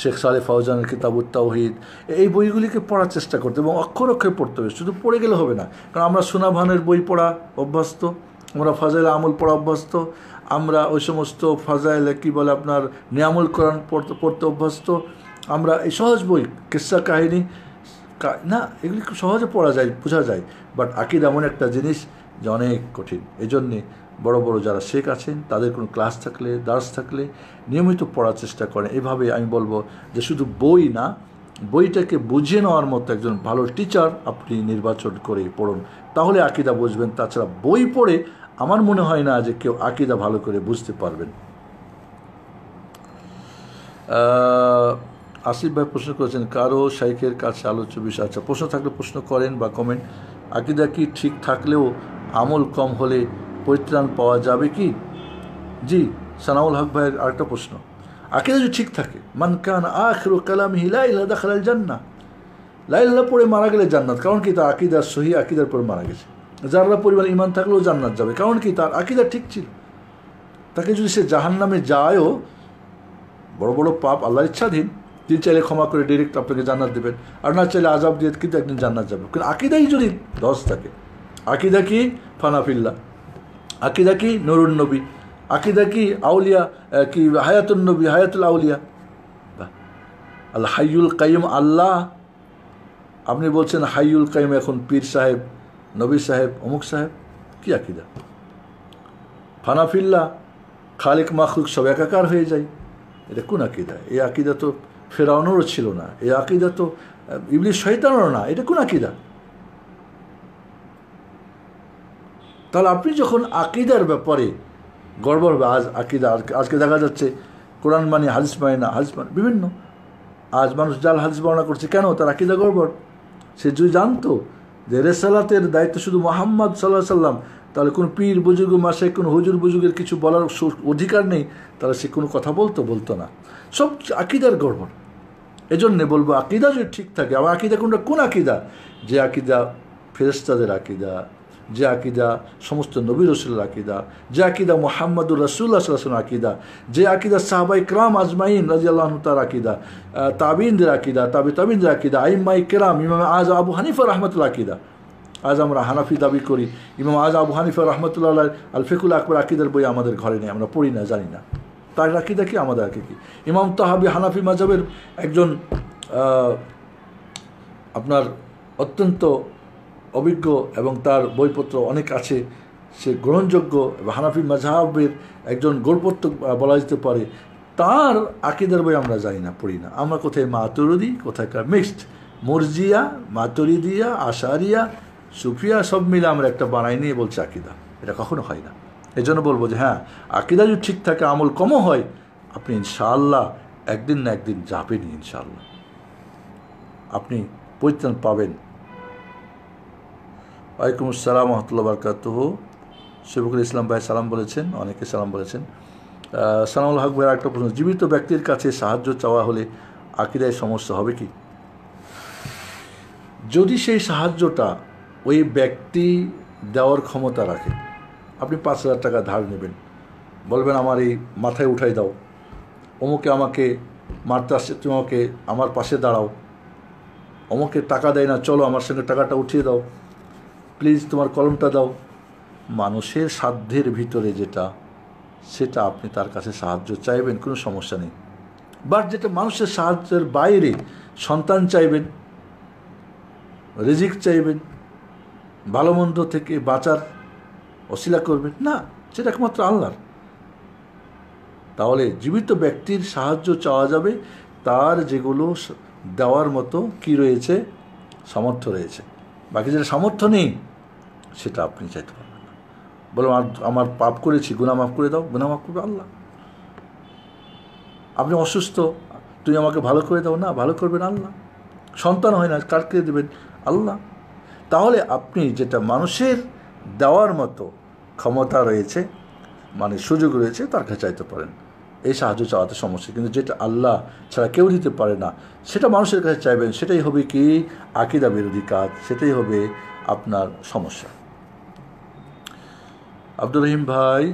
শেখ সালেহ ফাওজানের কিতাবুত তাওহীদ, এই বইগুলিকে পড়ার চেষ্টা করতে এবং অক্ষর অক্ষরে পড়তে হবে। শুধু পড়ে গেলে হবে না, কারণ আমরা সুনাভানের বই পড়া অভ্যস্ত, আমরা ফাজাইল আমল পড়া অভ্যস্ত, আমরা ওই সমস্ত ফাজাইল কী বলে আপনার নিয়ামুল কোরআন পড়তে অভ্যস্ত, আমরা এই সহজ বই কিস্সা কাহিনী না, এগুলি খুব সহজে পড়া যায়, বোঝা যায়। বাট আকীদা এমন একটা জিনিস যে অনেক কঠিন। এই জন্যে বড় বড় যারা শেখ আছেন তাদের কোনো ক্লাস থাকলে, দার্স থাকলে নিয়মিত পড়ার চেষ্টা করেন। এইভাবে আমি বলবো যে শুধু বই না, বইটাকে বুঝিয়ে নেওয়ার মতো একজন ভালো টিচার আপনি নির্বাচন করে পড়ুন, তাহলে আকীদা বুঝবেন। তাছাড়া বই পড়ে আমার মনে হয় না যে কেউ আকীদা ভালো করে বুঝতে পারবেন। আসিফ ভাই প্রশ্ন করেছেন, কারো শাইখের কাছে আলোচ্য বিষয়। আচ্ছা, প্রশ্ন থাকলে প্রশ্ন করেন বা কমেন্ট। আকীদা কি ঠিক থাকলেও আমল কম হলে পরিত্রাণ পাওয়া যাবে কি? জি, সানাউল হক ভাইয়ের আরেকটা প্রশ্ন। আকীদা যদি ঠিক থাকে, মান কানা আখিরু কালামিহি লা ইলাহা দাখালাল জান্নাহ, লা ইলাহা পড়ে মারা গেলে জান্নাত। কারণ কি? তার আকীদা সহি, আকীদার পরে মারা গেছে। যারা পরিমাণ ঈমান থাকলেও জান্নাত যাবে, কারণ কি? তার আকীদা ঠিক ছিল। তাকে যদি সে জাহান্নামে যায়ও, বড় বড় পাপ আল্লাহর ইচ্ছাধীন, তিনি চাইলে ক্ষমা করে ডিরেক্ট আপনাকে জান্নাত দেবেন, আর না চাইলে আযাব দিয়ে কিন্তু একদিন জান্নাত যাবে। কিন্তু আকীদাই যদি দশ থাকে, আকীদা কি ফানাফিল্লাহ, আকীদা কি নুরুন নবী, আকীদা কি আউলিয়া, কি হায়াতুন নবী, হায়াতুল আউলিয়া, আল হাইয়ুল কাইয়ুম আল্লাহ। আপনি বলছেন হাইয়ুল কাইয়ুম এখন পীর সাহেব, নবী সাহেব, অমুক সাহেব, কি আকীদা? ফানাফিল্লাহ, খালিক মাখলুক সব একাকার হয়ে যায়, এটা কোন আকীদা? এই আকীদা তো ফেরাউনেরও ছিল না, এই আকীদা তো ইবলিস শয়তানেরও না, এটা কোন আকীদা? তাহলে আপনি যখন আকীদার ব্যাপারে গড়বড়, আকীদা আজকে দেখা যাচ্ছে কোরআন মানে হাদিস মানে না, হাদিস মানে বিভিন্ন, আজ মানুষ জাল হাদিস বর্ণনা করছে, কেন? তার আকীদা গড়বড়। সে যদি জানতো যে রেসালাতের দায়িত্ব শুধু মুহাম্মদ সাল্লাল্লাহু আলাইহি সাল্লাম, তাহলে কোনো পীর বুজুর্গ মাসে কোনো হুজুর বুজুর্গের কিছু বলার অধিকার নেই, তাহলে সে কোনো কথা বলতো না। সব আকীদার গড়বড়। এজন্যে বলবো আকীদা যদি ঠিক থাকে, আমার আকীদা কোনটা? কোন আকীদা? যে আকীদা ফেরেশতাদের আকীদা, যে আকীদা সমস্ত নবী রাসূলের আকীদা, যে আকীদা মুহাম্মদুর রাসূলুল্লাহ সাল্লাল্লাহু আলাইহি ওয়াসাল্লাম আকীদা, যে আকীদা সাহাবায়ে কেরাম আজমাইন রাদিয়াল্লাহু আনহুম তার আকীদা, তাবিঈনদের আকীদা, তাবিঈনদের আকীদা, আইম্মায়ে কেরাম, ইমাম আযম আবু হানিফা রাহমাতুল্লাহ আকীদা। আজ আমরা হানাফি দাবি করি, ইমাম আযম আবু হানিফা রাহমাতুল্লাহ আলাইহি আল ফিকহুল আকবার আকীদার বই আমাদের ঘরে নেই, আমরা পড়ি না, জানি না তার আকীদা কি, আমাদের আকীদা কি। ইমাম তাহাবি হানাফি মাযহাবের একজন আপনার অত্যন্ত অভিজ্ঞ এবং তার বইপত্র অনেক আছে, সে গ্রহণযোগ্য এবং হানাফি মাযহাবের একজন গোড়পত্য বলা যেতে পারে, তার আকীদার বই আমরা জানি না, পড়ি না। আমরা কোথায় মাতুরিদি, কোথায়কার মিক্সড, মুরজিয়া, মাতুরিদিয়া, আশারিয়া, সুফিয়া সব মিলে আমরা একটা বানাই নিয়ে বলছি আকীদা। এটা কখনো হয় না। এই জন্য বলবো যে হ্যাঁ, আকীদা যদি ঠিক থাকে, আমল কমও হয়, আপনি ইনশাআল্লাহ একদিন না একদিন যাবেনই, ইনশাআল্লাহ আপনি পরিত্রাণ পাবেন। ওয়ালাইকুম আসসালাম ওয়া রাহমাতুল্লাহি ওয়া বারাকাতুহু। শফিকুল ইসলাম ভাই সালাম বলেছেন, অনেকে সালাম বলেছেন। সানাউল হক ভাইয়ের একটা প্রশ্ন, জীবিত ব্যক্তির কাছে সাহায্য চাওয়া হলে আকীদায় সমস্যা হবে কি? যদি সেই সাহায্যটা ওই ব্যক্তি দেওয়ার ক্ষমতা রাখে, আপনি 5,000 টাকা ধার নেবেন, বলবেন আমার এই মাথায় উঠাই দাও, অমুকে আমাকে মারতে আসছে, তুমি আমাকে আমার পাশে দাঁড়াও, অমুকে টাকা দেয় না, চলো আমার সঙ্গে টাকাটা উঠিয়ে দাও, প্লিজ তোমার কলমটা দাও। মানুষের সাধ্যের ভিতরে যেটা সেটা আপনি তার কাছে সাহায্য চাইবেন, কোনো সমস্যা নেই। বাট যেটা মানুষের সাহায্যের বাইরে, সন্তান চাইবেন, রিজিক চাইবেন, ভালো মন্দ থেকে বাঁচার অশিলা করবেন না, সেটা একমাত্র আল্লাহর। তাহলে জীবিত ব্যক্তির সাহায্য চাওয়া যাবে তার যেগুলো দেওয়ার মতো কি রয়েছে, সামর্থ্য রয়েছে। বাকি যেটা সামর্থ্য নেই সেটা আপনি চাইতে পারবেন না। বলো আমার পাপ করেছি, গুনাহ মাফ করে দাও, গুনাহ মাফ করবে আল্লাহ। আপনি অসুস্থ, তুমি আমাকে ভালো করে দাও, না, ভালো করবেন আল্লাহ। সন্তান হয় না, কারকে দেবেন আল্লাহ। তাহলে আপনি যেটা মানুষের দেওয়ার মতো ক্ষমতা রয়েছে, মানে সুযোগ রয়েছে, তার কাছে চাইতে পারেন, এই সাহায্য চাওয়াতে সমস্যা। কিন্তু যেটা আল্লাহ ছাড়া কেউ দিতে পারে না সেটা মানুষের কাছে চাইবেন, সেটাই হবে কি আকীদা বিরোধী কাজ, সেটাই হবে আপনার সমস্যা। আব্দুর রহিম ভাই,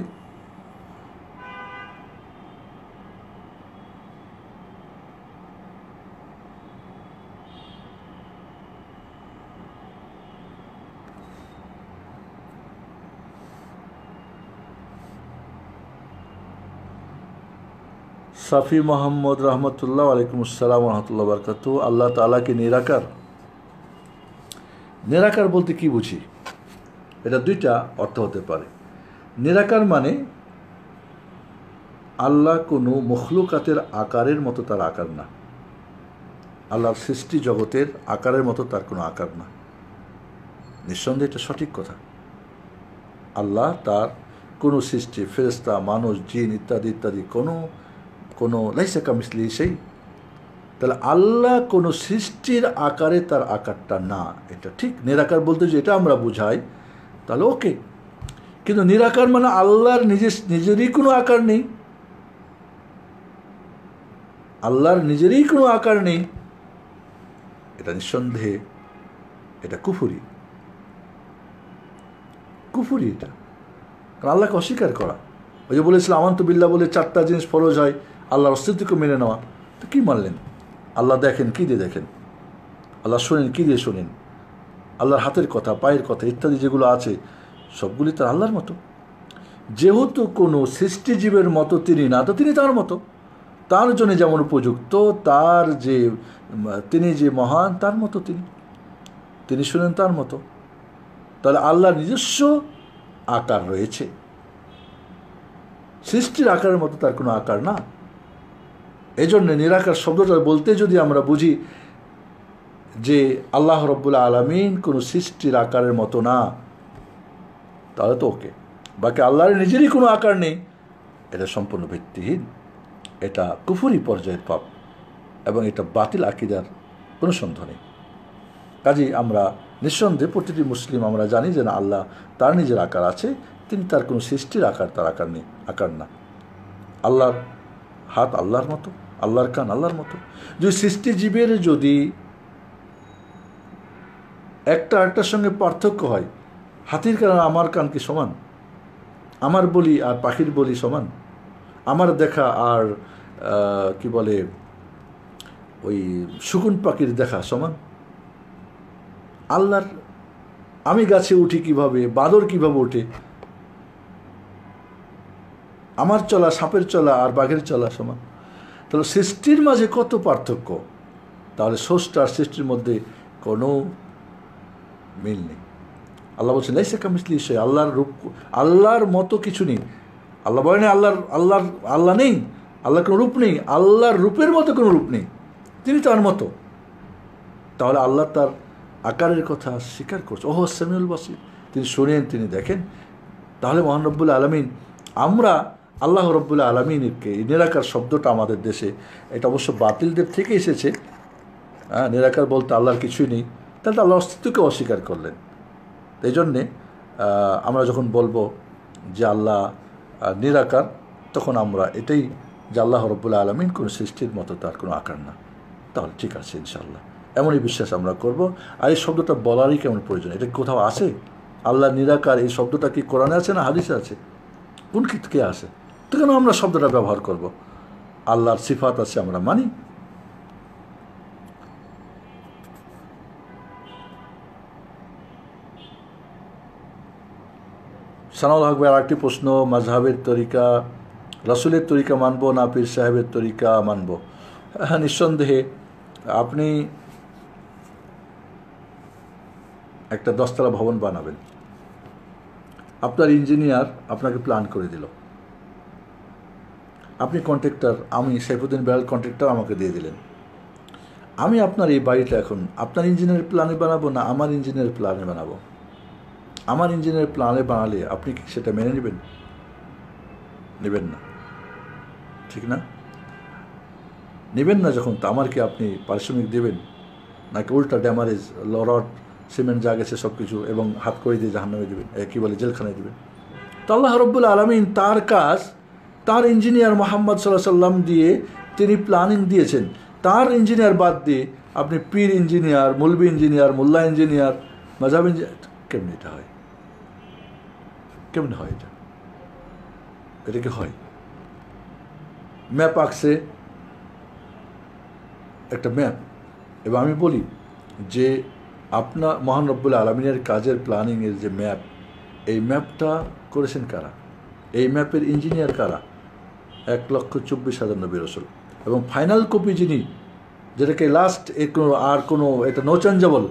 সাফি মোহাম্মদ রহমতুল্লাহ, আলাইকুম আসসালাম রহমতুল্লাহ বরকাত। আল্লাহ তাআলা কি নিরাকার? নিরাকার বলতে কি বুঝি? এটা দুইটা অর্থ হতে পারে। নিরাকার মানে আল্লাহ কোনো মখলুকাতের আকারের মতো তার আকার না, আল্লাহর সৃষ্টি জগতের আকারের মতো তার কোনো আকার না। নিঃসন্দেহে এটা সঠিক কথা। আল্লাহ তার কোনো সৃষ্টি, ফেরেশতা, মানুষ, জিন ইত্যাদি ইত্যাদি কোনো লাইসা কামিসলি সেই, তাহলে আল্লাহ কোনো সৃষ্টির আকারে তার আকারটা না, এটা ঠিক। নিরাকার বলতে যে এটা আমরা বুঝাই তাহলে ওকে। কিন্তু নিরাকার মানে আল্লাহর নিজেরই কোনো আকার নেই, আল্লাহর নিজেরই কোনো আকার নেই, এটা নিঃসন্দেহে এটা কুফরি। এটা কারণ আল্লাহকে অস্বীকার করা। ওই যে বলেছিলাম আমানতু বিল্লাহ বলে 4টা জিনিস ফরজ হয়, আল্লাহর অস্তিত্বকে মেনে নেওয়া। তো কী মানলেন? আল্লাহ দেখেন, কী দিয়ে দেখেন? আল্লাহ শোনেন, কী দিয়ে শোনেন? আল্লাহর হাতের কথা, পায়ের কথা ইত্যাদি যেগুলো আছে সবগুলি তার আল্লাহর মতো। যেহেতু কোনো সৃষ্টিজীবের মতো তিনি না, তো তিনি তার মতো, তার জন্য যেমন উপযুক্ত, তিনি যে মহান তার মতো তিনি শোনেন তার মতো। তাহলে আল্লাহর নিজস্ব আকার রয়েছে, সৃষ্টির আকারের মতো তার কোনো আকার না। এই জন্য নিরাকার শব্দটা বলতে যদি আমরা বুঝি যে আল্লাহ রব্বুল আলামিন কোনো সৃষ্টির আকারের মতো না, তাহলে তো ওকে। বাকি আল্লাহর নিজেরই কোনো আকার নেই, এটা সম্পূর্ণ ভিত্তিহীন, এটা কুফরি পর্যায়ের পাপ এবং এটা বাতিল আকীদার কোনো সন্দেহ নেই। কাজেই আমরা নিঃসন্দেহে প্রতিটি মুসলিম আমরা জানি যে না, আল্লাহ তার নিজের আকার আছে, তিনি তার কোনো সৃষ্টির আকার তার আকার নেই, আকার না। আল্লাহর হাত আল্লাহর মতো, আল্লাহর কান আল্লাহর মতো। যদি সৃষ্টিজীবের যদি একটার সঙ্গে পার্থক্য হয়, হাতির কান আমার কান কি সমান? আমার বলি আর পাখির বলি সমান? আমার দেখা আর কি বলে ওই শকুন পাখির দেখা সমান? আল্লাহর, আমি গাছে উঠি কিভাবে, বাদর কিভাবে ওঠে, আমার চলা সাপের চলা আর বাঘের চলা সমান? তাহলে সৃষ্টির মাঝে কত পার্থক্য! তাহলে স্রষ্টা আর সৃষ্টির মধ্যে কোনো মিল নেই। আল্লাহ বলছেন লাইসা কামিসলি সেই, আল্লাহর রূপ, আল্লাহর মতো কিছু নেই। আল্লাহ বলেন আল্লাহ নেই, আল্লাহর কোনো রূপ নেই, আল্লাহর রূপের মতো কোনো রূপ নেই, তিনি তার মতো। তাহলে আল্লাহ তার আকারের কথা স্বীকার করছে, ওহ সামিউল বাসির, তিনি শোনেন, তিনি দেখেন। তাহলে মহান রব্বুল আলামিন, আমরা আল্লাহ রব্বুল আলামিনকে, নিরাকার শব্দটা আমাদের দেশে এটা অবশ্য বাতিলদের থেকে এসেছে। নিরাকার বলতে আল্লাহর কিছুই নেই, তাহলে তো আল্লাহর অস্তিত্বকে অস্বীকার করলেন। এই জন্যে আমরা যখন বলবো যে আল্লাহ নিরাকার, তখন আমরা এটাই যে আল্লাহ রব্বুল আলামিন কোনো সৃষ্টির মতো তার কোনো আকার না। তাহলে ঠিক আছে, ইনশাআল্লাহ এমনই বিশ্বাস আমরা করব। আর এই শব্দটা বলারই কেমন প্রয়োজন? এটা কোথাও আছে? আল্লাহ নিরাকার এই শব্দটা কি কোরআনে আছে না হাদিসে আছে? কোন কে আছে? তো কেন আমরা শব্দটা ব্যবহার করব? আল্লাহর সিফাত আছে, আমরা মানি। সানাউল হক ভাই আরেকটি প্রশ্ন, মাযহাবের তরিকা রাসূলের তরিকা মানব না পীর সাহেবের তরিকা মানব? হ্যাঁ, নিঃসন্দেহে আপনি একটা 10 তলা ভবন বানাবেন, আপনার ইঞ্জিনিয়ার আপনাকে প্ল্যান করে দিল, আপনি কন্ট্রাক্টর, আমি সাইফুদ্দিন বেলাল কন্ট্রাক্টর আমাকে দিয়ে দিলেন। আমি আপনার এই বাড়িটা এখন আপনার ইঞ্জিনিয়ার প্ল্যানে বানাবো না আমার ইঞ্জিনিয়ার প্ল্যানে বানাবো? আমার ইঞ্জিনিয়ার প্ল্যানে বানালে আপনি কি সেটা মেনে নেবেন? নেবেন না, ঠিক না? নেবেন না যখন, তো আমার কি আপনি পারিশ্রমিক দেবেন, নাকি উল্টা ড্যামারেজ রড সিমেন্ট যা গেছে সব কিছু এবং হাত করে দিয়ে জাহান্নামে দেবেন, কী বলে জেলখানায় দেবেন? তো আল্লাহ রব্বুল আলামিন তার কাজ, তার ইঞ্জিনিয়ার মুহাম্মদ সাল্লাল্লাহু আলাইহি ওয়াসাল্লাম দিয়ে তিনি প্ল্যানিং দিয়েছেন। তার ইঞ্জিনিয়ার বাদ দিয়ে আপনি পীর ইঞ্জিনিয়ার, মৌলবি ইঞ্জিনিয়ার, মোল্লা ইঞ্জিনিয়ার, মাযহাব ইঞ্জিনিয়ার, কেমনি এটা হয়? কেমন হয় এটা? এটা কি হয়? ম্যাপ আঁকছে একটা ম্যাপ, এবং আমি বলি যে আপনার মহান রব্বুল আলামিনের কাজের প্ল্যানিংয়ের যে ম্যাপ, এই ম্যাপটা করেছেন কারা? এই ম্যাপের ইঞ্জিনিয়ার কারা? 1,24,000 নবী রাসূল। এবং ফাইনাল কপি যিনি, যেটাকে লাস্ট কোনো এটা নো চেঞ্জেবল,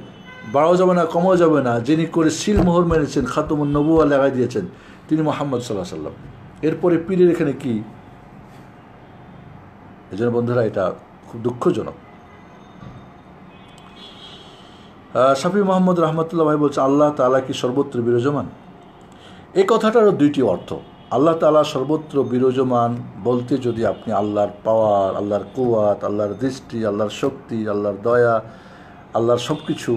বাড়াও যাবে না কমাও যাবে না, যিনি করে সিল মোহর মেরেছেন, খাতমুন নবুয়া লাগাই দিয়েছেন, তিনি মুহাম্মদ সাল্লাল্লাহু আলাইহি ওয়াসাল্লাম। এরপরে পীরের এখানে কি? এই জন্য বন্ধুরা এটা খুব দুঃখজনক। শাফি মোহাম্মদ রহমতুল্লাহ ভাই বলছে, আল্লাহ তাআলা কি সর্বত্র বিরাজমান? এই কথাটারও দুইটি অর্থ। আল্লাহ তাআলা সর্বত্র বিরাজমান বলতে যদি আপনি আল্লাহর পাওয়ার, আল্লাহর কুওয়াত, আল্লাহর দৃষ্টি, আল্লাহর শক্তি, আল্লাহর দয়া, আল্লাহর সব কিছু,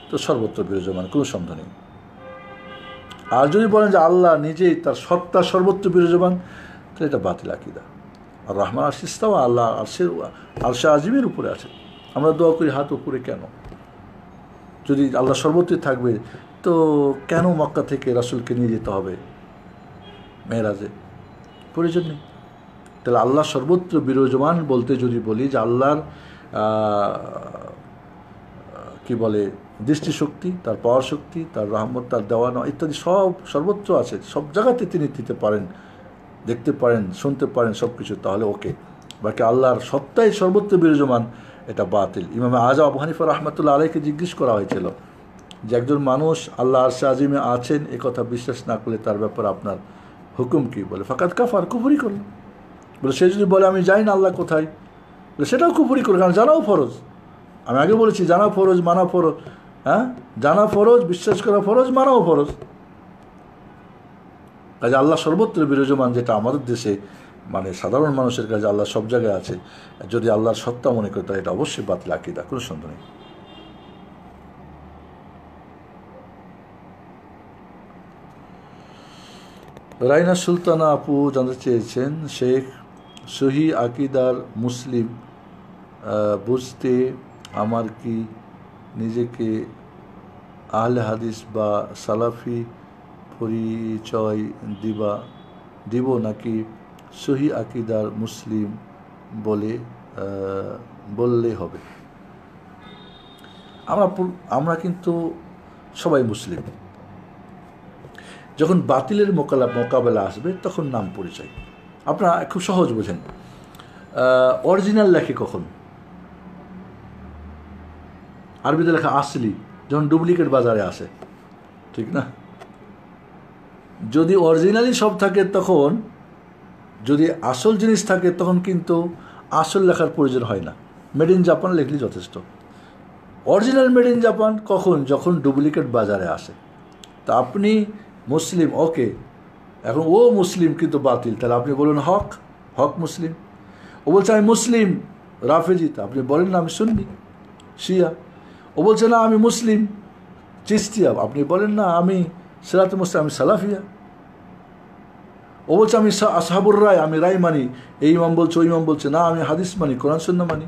তো সর্বত্র বিরাজমান, কোনো সন্দেহ নেই। আর যদি বলেন যে আল্লাহ নিজেই তার সত্তা সর্বত্র বিরাজমান, তাহলে এটা বাতিল আকীদা। আর রহমান আরশে ইস্তাওয়া, আল্লাহ আরশে আজিমের উপরে আছে। আমরা দোয়া করি হাত উপরে কেন? যদি আল্লাহ সর্বত্রই থাকবে, তো কেন মক্কা থেকে রাসূলকে নিয়ে যেতে হবে মেরাজে? প্রয়োজন নেই। তাহলে আল্লাহ সর্বত্র বিরাজমান বলতে যদি বলি যে আল্লাহর কি বলে দৃষ্টিশক্তি, তার পাওয়ার শক্তি, তার রহমত, তার দেওয়ানো ইত্যাদি সব সর্বত্র আছে, সব জায়গাতে তিনি দিতে পারেন, দেখতে পারেন, শুনতে পারেন সব কিছু, তাহলে ওকে। বাকি আল্লাহর সত্তাই সর্বত্র বিরাজমান, এটা বাতিল। ইমাম আযম আবু হানিফা রাহমাতুল্লাহ আলাইহিকে জিজ্ঞেস করা হয়েছিল যে একজন মানুষ আল্লাহ আরশে আজিমে আছেন এ কথা বিশ্বাস না করলে তার ব্যাপারে আপনার হুকুম কি? বলে ফাকাদ কাফার, কুফরি করল। বলে সে যদি বলে আমি জানি না আল্লাহ কোথায়, বলে সেটাও কুফরি করল, কারণ জানাও ফরজ। আমি আগে বলেছি জানা ফরজ, মানা ফরজ। হ্যাঁ, জানা ফরজ, বিশ্বাস করা ফরজ, মানাও ফরজ। কাজে আল্লাহ সর্বত্র বিরাজমান, যেটা আমাদের দেশে মানে সাধারণ মানুষের কাছে আল্লাহ সব জায়গায় আছে, যদি আল্লাহর সত্তা মনে করে তাহলে এটা অবশ্যই বাতিল আকীদা, কোনো সন্দেহ নেই। রাইনা সুলতানা আপু জানতে চেয়েছেন, শেখ সহি আকীদার মুসলিম বুঝতে আমার কি নিজেকে আহলে হাদিস বা সালাফি পরিচয় দিব নাকি সহি আকীদার মুসলিম বললে হবে? আমরা কিন্তু সবাই মুসলিম। যখন বাতিলের মোকাবেলা আসবে তখন নাম পরিচয়। আপনারা খুব সহজ বোঝেন, অরিজিনাল লেখে কখন? আরবিতে লেখা আসলি, যখন ডুপ্লিকেট বাজারে আসে, ঠিক না? যদি অরিজিনালি সব থাকে তখন, যদি আসল জিনিস থাকে তখন কিন্তু আসল লেখার প্রয়োজন হয় না, মেড ইন জাপান লিখলে যথেষ্ট। অরিজিনাল মেড ইন জাপান কখন? যখন ডুপ্লিকেট বাজারে আসে। তা আপনি মুসলিম, ওকে, এখন ও মুসলিম কিন্তু বাতিল, তাহলে আপনি বলুন হক মুসলিম। ও বলছে আমি মুসলিম রাফেজি, তা আপনি বলেন না আমি সুন্নি শিয়া। ও বলছে না আমি মুসলিম চিস্তিয়া, আপনি বলেন না আমি সিরাতুল মুস্তাকিম, আমি সালাফিয়া। ও বলছে আমি আসহাবুর রায়, আমি রায় মানি, এই ইমাম বলছে ওই ইমাম বলছে, না আমি হাদিস মানি, কোরআন সুন্নাহ মানি।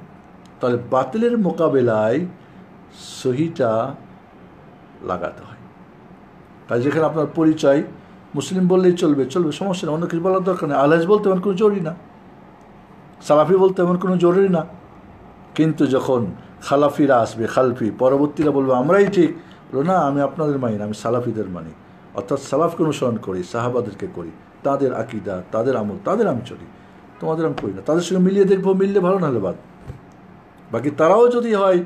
তাহলে বাতিলের মোকাবেলায় সহিটা লাগাতে হয়। তাই যেখানে আপনার পরিচয় মুসলিম বললেই চলবে, সমস্যা নেই, অন্য কিছু বলার দরকার নেই। আলহাজ বলতে এমন কোনো জরুরি না, সালাফি বলতে এমন কোনো জরুরি না। কিন্তু যখন খালাফিরা আসবে, খালফি পরবর্তীরা বলবে আমরাই ঠিক, বলবো না আমি আপনাদের মানি না, আমি সালাফিদের মানি, অর্থাৎ সালাফকে অনুসরণ করি, সাহাবাদেরকে করি, তাদের আকিদা, তাদের আমল, তাদের আমি চলি, তোমাদের আমি করি না। তাদের সঙ্গে মিলিয়ে দেখবো, মিললে ভালো, নাহলে বাদ। বাকি তারাও যদি হয়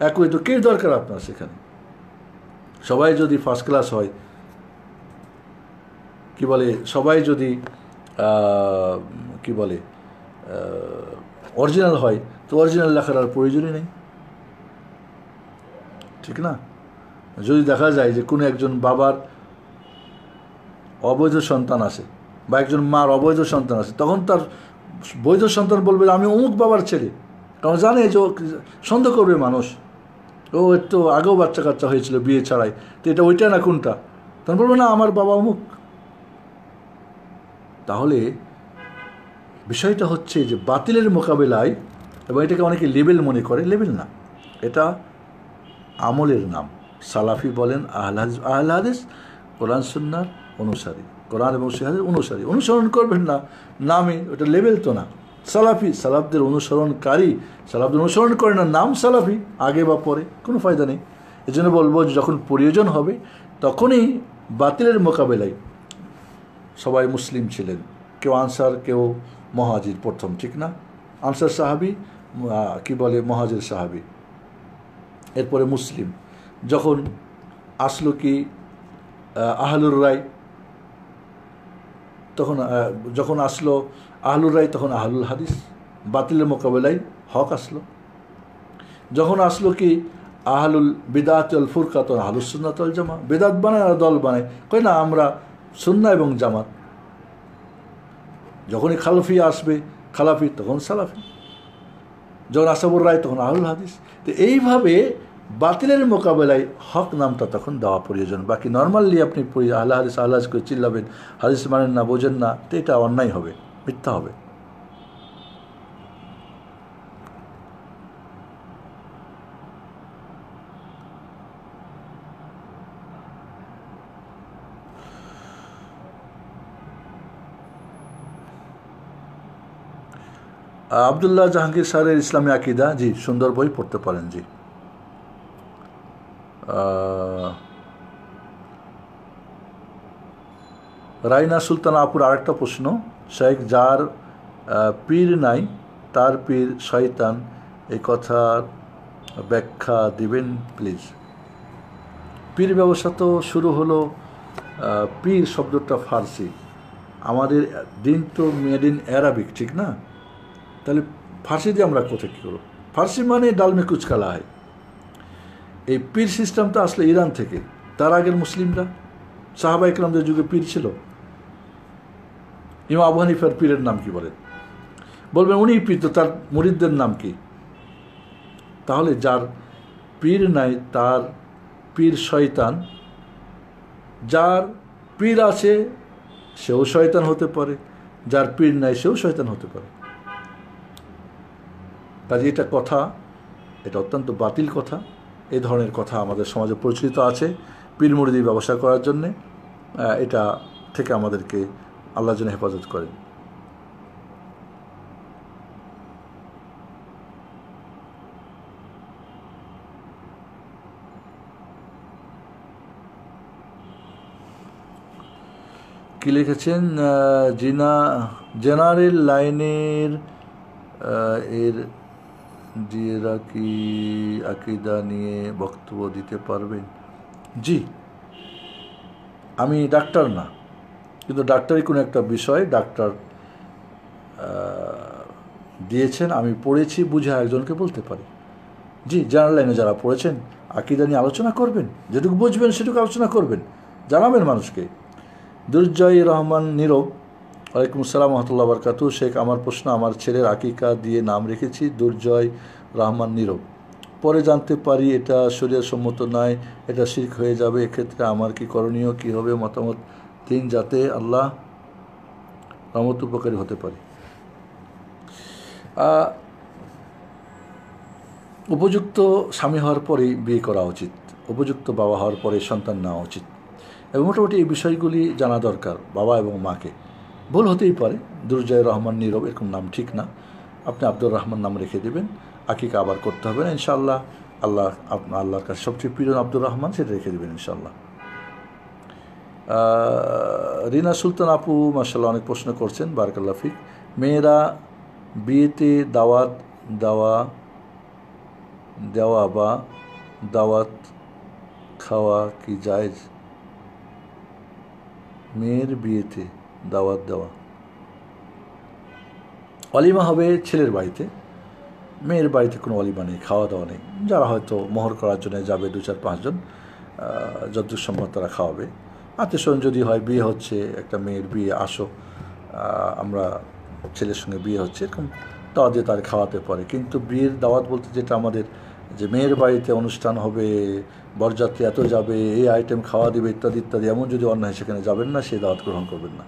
একই, তো কে দরকার আপনার সেখানে? সবাই যদি ফার্স্ট ক্লাস হয়, কি বলে, সবাই যদি কি বলে অরিজিনাল হয়, তো অরিজিনাল লেখার আর প্রয়োজনই নেই, ঠিক না? যদি দেখা যায় যে কোনো একজন বাবার অবৈধ সন্তান আছে বা একজন মার অবৈধ সন্তান আছে, তখন তার বৈধ সন্তান বলবে আমি অমুক বাবার ছেলে, কারণ জানে যে সন্দেহ করবে মানুষ, ও একটু আগেও বাচ্চা কাচ্চা হয়েছিল বিয়ে ছাড়াই, তো এটা ওইটা না কোনটা, তখন বলবে না আমার বাবা অমুক। তাহলে বিষয়টা হচ্ছে যে বাতিলের মোকাবেলায়, এবং এটাকে অনেকে লেবেল মনে করে, লেবেল না, এটা আমলের নাম। সালাফি বলেন, আহলে হাদিস কোরআন সুন্নাহর অনুসারী, কোরআন এবং হাদিসের অনুসারী। অনুসরণ করবেন না নামে, ওটা লেবেল তো না। সালাফি, সালাফদের অনুসরণকারী, সালাফদের অনুসরণ করে না, নাম সালাফি, আগে বা পরে কোনো ফায়দা নেই। এই জন্য বলবো যে যখন প্রয়োজন হবে তখনই বাতিলের মোকাবেলায় সবাই মুসলিম ছিলেন, কেউ আনসার, কেউ মহাজির, প্রথম, ঠিক না? আনসার সাহাবি, কি বলে মহাজির সাহাবি, এরপরে মুসলিম। যখন আসলো কি আহলুর রায়, তখন যখন আসলো আহলুর রায়, তখন আহলুল হাদিস, বাতিলের মোকাবেলায় হক আসলো। যখন আসলো কি আহলুল বিদাত ওয়াল ফুরকা, তখন আহলুস সুন্নাত ওয়াল জামাত। বেদাত বানায় আর দল বানায়, কয় না আমরা সুন্নাহ এবং জামাত। যখনই খালফি আসবে খালাফি, তখন সালাফি। যখন আসাবুর রায়, তখন আহলুল হাদিস। তো এইভাবে বাতিলের মোকাবেলায় হক নামটা তখন দেওয়া প্রয়োজন। বাকি নর্মালি আপনি আহলে হাদিস আহলে হাদিস করে চিল্লাবেন, হাদিস মানেন না, বোঝেন না, তো এটা অন্যায় হবে, মিথ্যা হবে। আবদুল্লাহ জাহাঙ্গীর স্যারের ইসলামী আকিদা, জি, সুন্দর বই, পড়তে পারেন। জি, রাইনা সুলতানা আপুর আরেকটা প্রশ্ন, শেখ, যার পীর নাই তার পীর শয়তান, এই কথার ব্যাখ্যা দিবেন প্লিজ। পীর ব্যবসা তো শুরু হলো, পীর শব্দটা ফার্সি, আমাদের দিন তো মেড ইন অ্যারাবিক, ঠিক না? তাহলে ফার্সি দিয়ে আমরা কোথায় কী করবো? ফার্সি মানে ডালমে কুচকালা হয়। এই পীর সিস্টেমটা আসলে ইরান থেকে। তার আগের মুসলিমরা, সাহাবা ইকরামদের যুগে পীর ছিল। ইমাম আবু হানিফার পীরের নাম কি বলেন? বলবেন উনি পীর, তো তার মুরিদদের নাম কি? তাহলে যার পীর নাই তার পীর শয়তান, যার পীর আছে সেও শয়তান হতে পারে, যার পীর নাই সেও শয়তান হতে পারে। কাজে এটা কথা, এটা অত্যন্ত বাতিল কথা। এই ধরনের কথা আমাদের সমাজে প্রচলিত আছে পীর মুরিদি ব্যবসা করার জন্যে। এটা থেকে আমাদেরকে আল্লাহ যেন হেফাজত করেন। কি লিখেছেন? জেনারেল লাইনের এর জিয়েরা কি আকিদা নিয়ে বক্তব্য দিতে পারবেন? জি, আমি ডাক্তার না, কিন্তু ডাক্তারি কোনো একটা বিষয় ডাক্তার দিয়েছেন, আমি পড়েছি, বুঝে একজনকে বলতে পারি। জি, জেনারেল লাইনে যারা পড়েছেন আকিদা নিয়ে আলোচনা করবেন, যেটুকু বুঝবেন সেটুকু আলোচনা করবেন, জানাবেন মানুষকে। দুর্জয় রহমান নীরব, ওয়ালাইকুম আসসালাম রহমতুল্লাহ বরকাতু। শেখ, আমার প্রশ্ন, আমার ছেলের আকিকা দিয়ে নাম রেখেছি দুর্জয় রহমান নীরব, পরে জানতে পারি এটা শরীয়ত সম্মত নয়, এটা শিরক হয়ে যাবে, এক্ষেত্রে আমার কি করণীয়, কী হবে, মতামত দিন যাতে আল্লাহ রহমত উপকারী হতে পারে। উপযুক্ত স্বামী হওয়ার পরেই বিয়ে করা উচিত, উপযুক্ত বাবা হওয়ার পরে সন্তান নেওয়া উচিত, এবং মোটামুটি এই বিষয়গুলি জানা দরকার বাবা এবং মাকে। ভুল হতেই পারে, দুর্জয় রহমান নীরব এরকম নাম ঠিক না, আপনি আব্দুর রহমান নাম রেখে দেবেন, আকিকা আবার করতে হবে না ইনশাআল্লাহ। আল্লাহর কাছে সবচেয়ে প্রিয় আব্দুর রহমান, সেটা রেখে দেবেন ইনশাআল্লাহ। রিনা সুলতান আপু মাশাআল্লাহ অনেক প্রশ্ন করছেন, বারাকাল্লাহ ফিক। মেয়েরা বিয়েতে দাওয়াত দেওয়া বা দাওয়াত খাওয়া কি জায়েজ? মেয়ের বিয়েতে দাওয়াত দেওয়া, অলিমা হবে ছেলের বাড়িতে, মেয়ের বাড়িতে কোনো অলিমা নেই, খাওয়া দাওয়া নেই। যারা হয়তো মোহর করার জন্য যাবে 2-4-5 জন, যতদূর সম্ভব তারা খাওয়াবে। আত্মীয়স্বজন যদি হয়, বিয়ে হচ্ছে, একটা মেয়ের বিয়ে, আসো আমরা ছেলের সঙ্গে বিয়ে হচ্ছে, এরকম দাওয়াত দিয়ে তার খাওয়াতে পারে। কিন্তু বিয়ের দাওয়াত বলতে যেটা আমাদের, যে মেয়ের বাড়িতে অনুষ্ঠান হবে, বরযাত্রী এত যাবে, এই আইটেম খাওয়া দিবে ইত্যাদি ইত্যাদি, এমন যদি অন্যায় সেখানে যাবেন না, সেই দাওয়াত গ্রহণ করবেন না।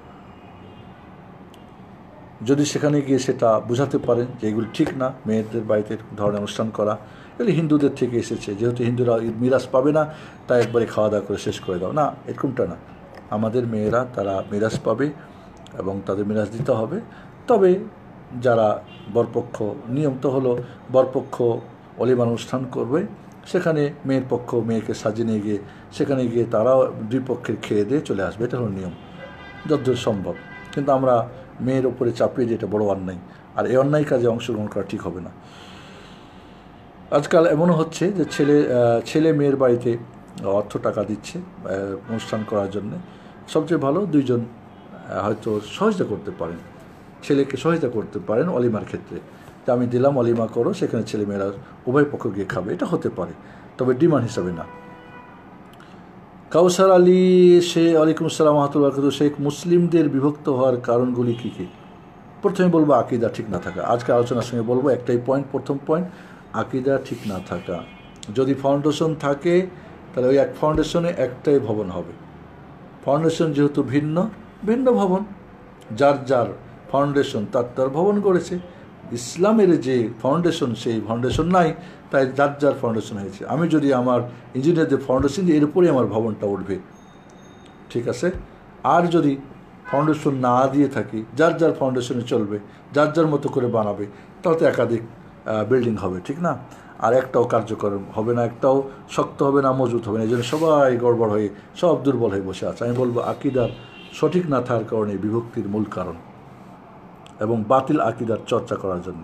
যদি সেখানে গিয়ে সেটা বোঝাতে পারেন যে এগুলো ঠিক না, মেয়েদের বাড়িতে ধরনের অনুষ্ঠান করা, এগুলি হিন্দুদের থেকে এসেছে, যেহেতু হিন্দুরা মিরাজ পাবে না তাই একবারে খাওয়া দাওয়া করে শেষ করে দাও, না, এরকমটা না। আমাদের মেয়েরা তারা মিরাজ পাবে এবং তাদের মিরাজ দিতে হবে। তবে যারা বরপক্ষ, নিয়ম তো হলো বরপক্ষ অলিমার অনুষ্ঠান করবে, সেখানে মেয়ের পক্ষ মেয়েকে সাজিয়ে নিয়ে গিয়ে সেখানে গিয়ে তারাও দুই পক্ষের খেয়ে দিয়ে চলে আসবে, এটা হলো নিয়ম যতদূর সম্ভব। কিন্তু আমরা মেয়ের ওপরে চাপিয়ে দিয়ে, এটা বড় অন্যায়, আর এই অন্যায় কাজে অংশগ্রহণ করা ঠিক হবে না। আজকাল এমনও হচ্ছে যে ছেলে মেয়ের বাড়িতে অর্থ টাকা দিচ্ছে অনুষ্ঠান করার জন্যে। সবচেয়ে ভালো দুইজন হয়তো সহযোগিতা করতে পারেন, ছেলেকে সহযোগিতা করতে পারেন অলিমার ক্ষেত্রে, যে আমি দিলাম অলিমা করো, সেখানে ছেলে মেয়েরা উভয় পক্ষ গিয়ে খাবে, এটা হতে পারে, তবে ডিমান্ড হিসাবে না। কাউসার আলী ওয়ালাইকুম আসসালাম রহমতুল্লাহ বরকাতুহু। শেখ, মুসলিমদের বিভক্ত হওয়ার কারণগুলি কী কী? প্রথমে বলবো আকিদা ঠিক না থাকা। আজকে আলোচনার সঙ্গে বলবো একটাই পয়েন্ট, প্রথম পয়েন্ট, আকিদা ঠিক না থাকা। যদি ফাউন্ডেশন থাকে তাহলে ওই এক ফাউন্ডেশনে একটাই ভবন হবে। ফাউন্ডেশন যেহেতু ভিন্ন ভিন্ন ভবন, যার যার ফাউন্ডেশন তার ভবন করেছে। ইসলামের যে ফাউন্ডেশন, সেই ফাউন্ডেশন নাই, তাই যার যার ফাউন্ডেশন হয়েছে। আমি যদি আমার ইঞ্জিনিয়ারদের ফাউন্ডেশন দিই, এর উপরেই আমার ভবনটা উঠবে, ঠিক আছে। আর যদি ফাউন্ডেশন না দিয়ে থাকি, যার যার ফাউন্ডেশনে চলবে, যার যার মতো করে বানাবে, তাহলে তো একাধিক বিল্ডিং হবে, ঠিক না? আর একটাও কার্যকর হবে না, একটাও শক্ত হবে না, মজবুত হবে না। এই জন্য সবাই গড়বড় হয়ে, সব দুর্বল হয়ে বসে আছে। আমি বলবো আকিদার সঠিক না থাকার কারণে বিভক্তির মূল কারণ, এবং বাতিল আকিদার চর্চা করার জন্য।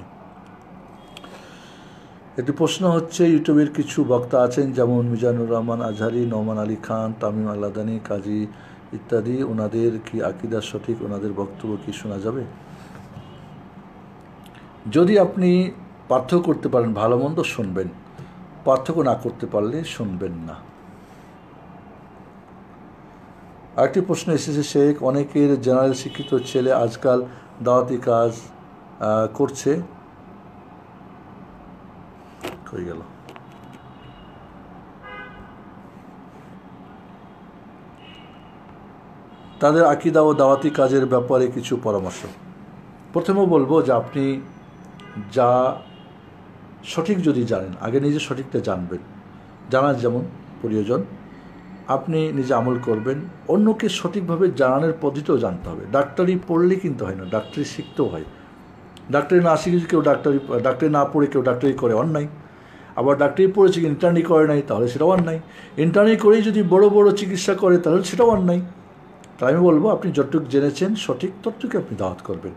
একটি প্রশ্ন হচ্ছে, ইউটিউবের কিছু বক্তা আছেন যেমন মিজানুর রহমান আজহারি, নোমান আলী খান, তামিম আল্লাদানি, কাজী ইত্যাদি, ওনাদের কি আকিদা সঠিক? ওনাদের বক্তব্য কি শোনা যাবে? যদি আপনি পার্থক্য করতে পারেন, ভালো মন্দ শুনবেন, পার্থক্য না করতে পারলে শুনবেন না। আরেকটি প্রশ্ন এসেছে, শেখ, অনেকের জেনারেল শিক্ষিত ছেলে আজকাল দাওয়াতি কাজ করছে, হয়ে গেল। তাদের আকিদা ও দাওয়াতি কাজের ব্যাপারে কিছু পরামর্শ। প্রথমে বলবো যে আপনি যা সঠিক যদি জানেন, আগে নিজে সঠিকটা জানবেন, জানার যেমন প্রয়োজন, আপনি নিজে আমল করবেন। অন্যকে সঠিকভাবে জানানোর পদ্ধতিও জানতে হবে। ডাক্তারি পড়লে কিন্তু হয় না, ডাক্তারি শিখতেও হয়। ডাক্তারি না শিখে কেউ ডাক্তারি না পড়ে কেউ ডাক্তারি করে, অন্যায়। আবার ডাক্তারি পড়েছে ইন্টার্নি করে নাই, তাহলে সেটাও অন্যায়। ইন্টার্নি করেই যদি বড় বড় চিকিৎসা করে, তাহলে সেটাও অন্যায়। তাই আমি বলবো আপনি যতটুকু জেনেছেন সঠিক ততটুকু আপনি দাওয়াত করবেন।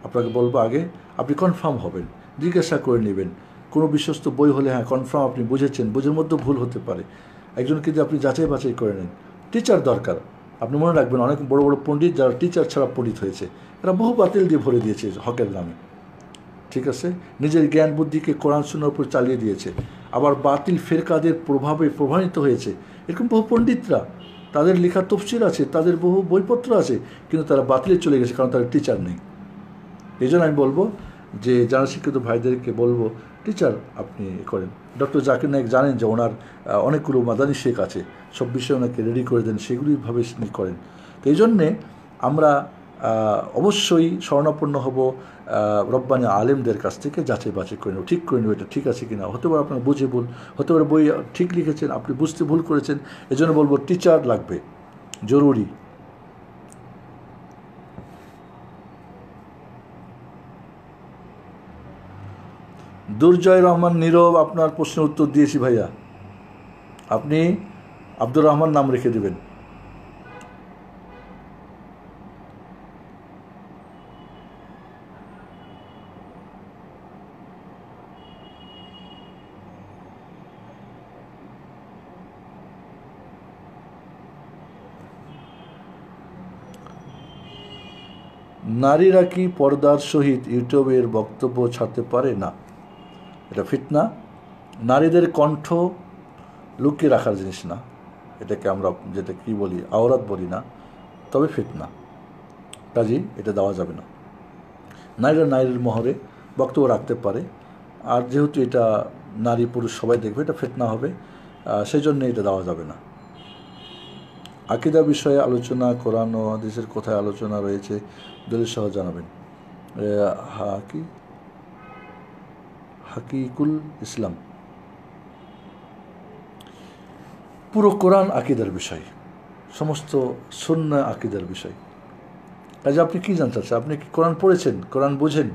আপনাকে বলবো আগে আপনি কনফার্ম হবেন, জিজ্ঞাসা করে নেবেন। কোনো বিশ্বস্ত বই হলে হ্যাঁ কনফার্ম আপনি বুঝেছেন, বুঝের মধ্যে ভুল হতে পারে, একজনকে যদি আপনি যাচাই বাছাই করে নেন। টিচার দরকার। আপনি মনে রাখবেন, অনেক বড় বড় পণ্ডিত যারা টিচার ছাড়া পণ্ডিত হয়েছে, এরা বহু বাতিল দিয়ে ভরে দিয়েছে হকের নামে, ঠিক আছে। নিজের জ্ঞান বুদ্ধিকে কোরআন সুন্নাহর উপর চালিয়ে দিয়েছে, আবার বাতিল ফেরকাদের প্রভাবে প্রভাবিত হয়েছে। এরকম বহু পণ্ডিতরা, তাদের লেখা তফসির আছে, তাদের বহু বইপত্র আছে, কিন্তু তারা বাতিলে চলে গেছে, কারণ তাদের টিচার নেই। এই জন্য আমি বলবো যে যারা শিক্ষিত ভাইদেরকে বলবো, টিচার আপনি করেন। ডক্টর জাকির নায়েক জানেন যে ওনার অনেকগুলো মাদানী শেখ আছে, সব বিষয়ে ওনাকে রেডি করে দেন, সেগুলিভাবে তিনি করেন। তো এই জন্যে আমরা অবশ্যই শরণাপন্ন হব রব্বানি আলেমদের কাছ থেকে, যাচাই বাছাই করে নেব, ঠিক করে নেব এটা ঠিক আছে কিনা। হতে পারে আপনার বুঝে ভুল, হতে পারে বই ঠিক লিখেছেন, আপনি বুঝতে ভুল করেছেন। এই জন্য বলবো টিচার লাগবে, জরুরি। দুর্জয় রহমান নীরব, আপনার প্রশ্নের উত্তর দিয়েছি ভাইয়া। আপনি আব্দুর রহমান নাম রেখে দেবেন, নারীরা কি পর্দার সহিত ইউটিউবের বক্তব্য ছাড়তে পারে? না, এটা ফিতনা। নারীদের কণ্ঠ লুকিয়ে রাখার জিনিস না, এটাকে আমরা যেটা কি বলি আওরাত বলি না, তবে ফিতনা, কাজেই এটা দেওয়া যাবে না। নারীরা নারীর মহরে বক্তব্য রাখতে পারে, আর যেহেতু এটা নারী পুরুষ সবাই দেখবে, এটা ফিতনা হবে, সেই জন্য এটা দেওয়া যাবে না। আকীদা বিষয়ে আলোচনা কোরআন ও হাদিসের কোথায় আলোচনা রয়েছে দলিল সহ জানাবেন। হাকিকুল ইসলাম। পুরো কোরআন আকীদার বিষয়, সমস্ত সুন্নাহ আকীদার বিষয়। কাজে আপনি কী জানতে চাচ্ছেন? আপনি কি কোরআন পড়েছেন? কোরআন বোঝেন?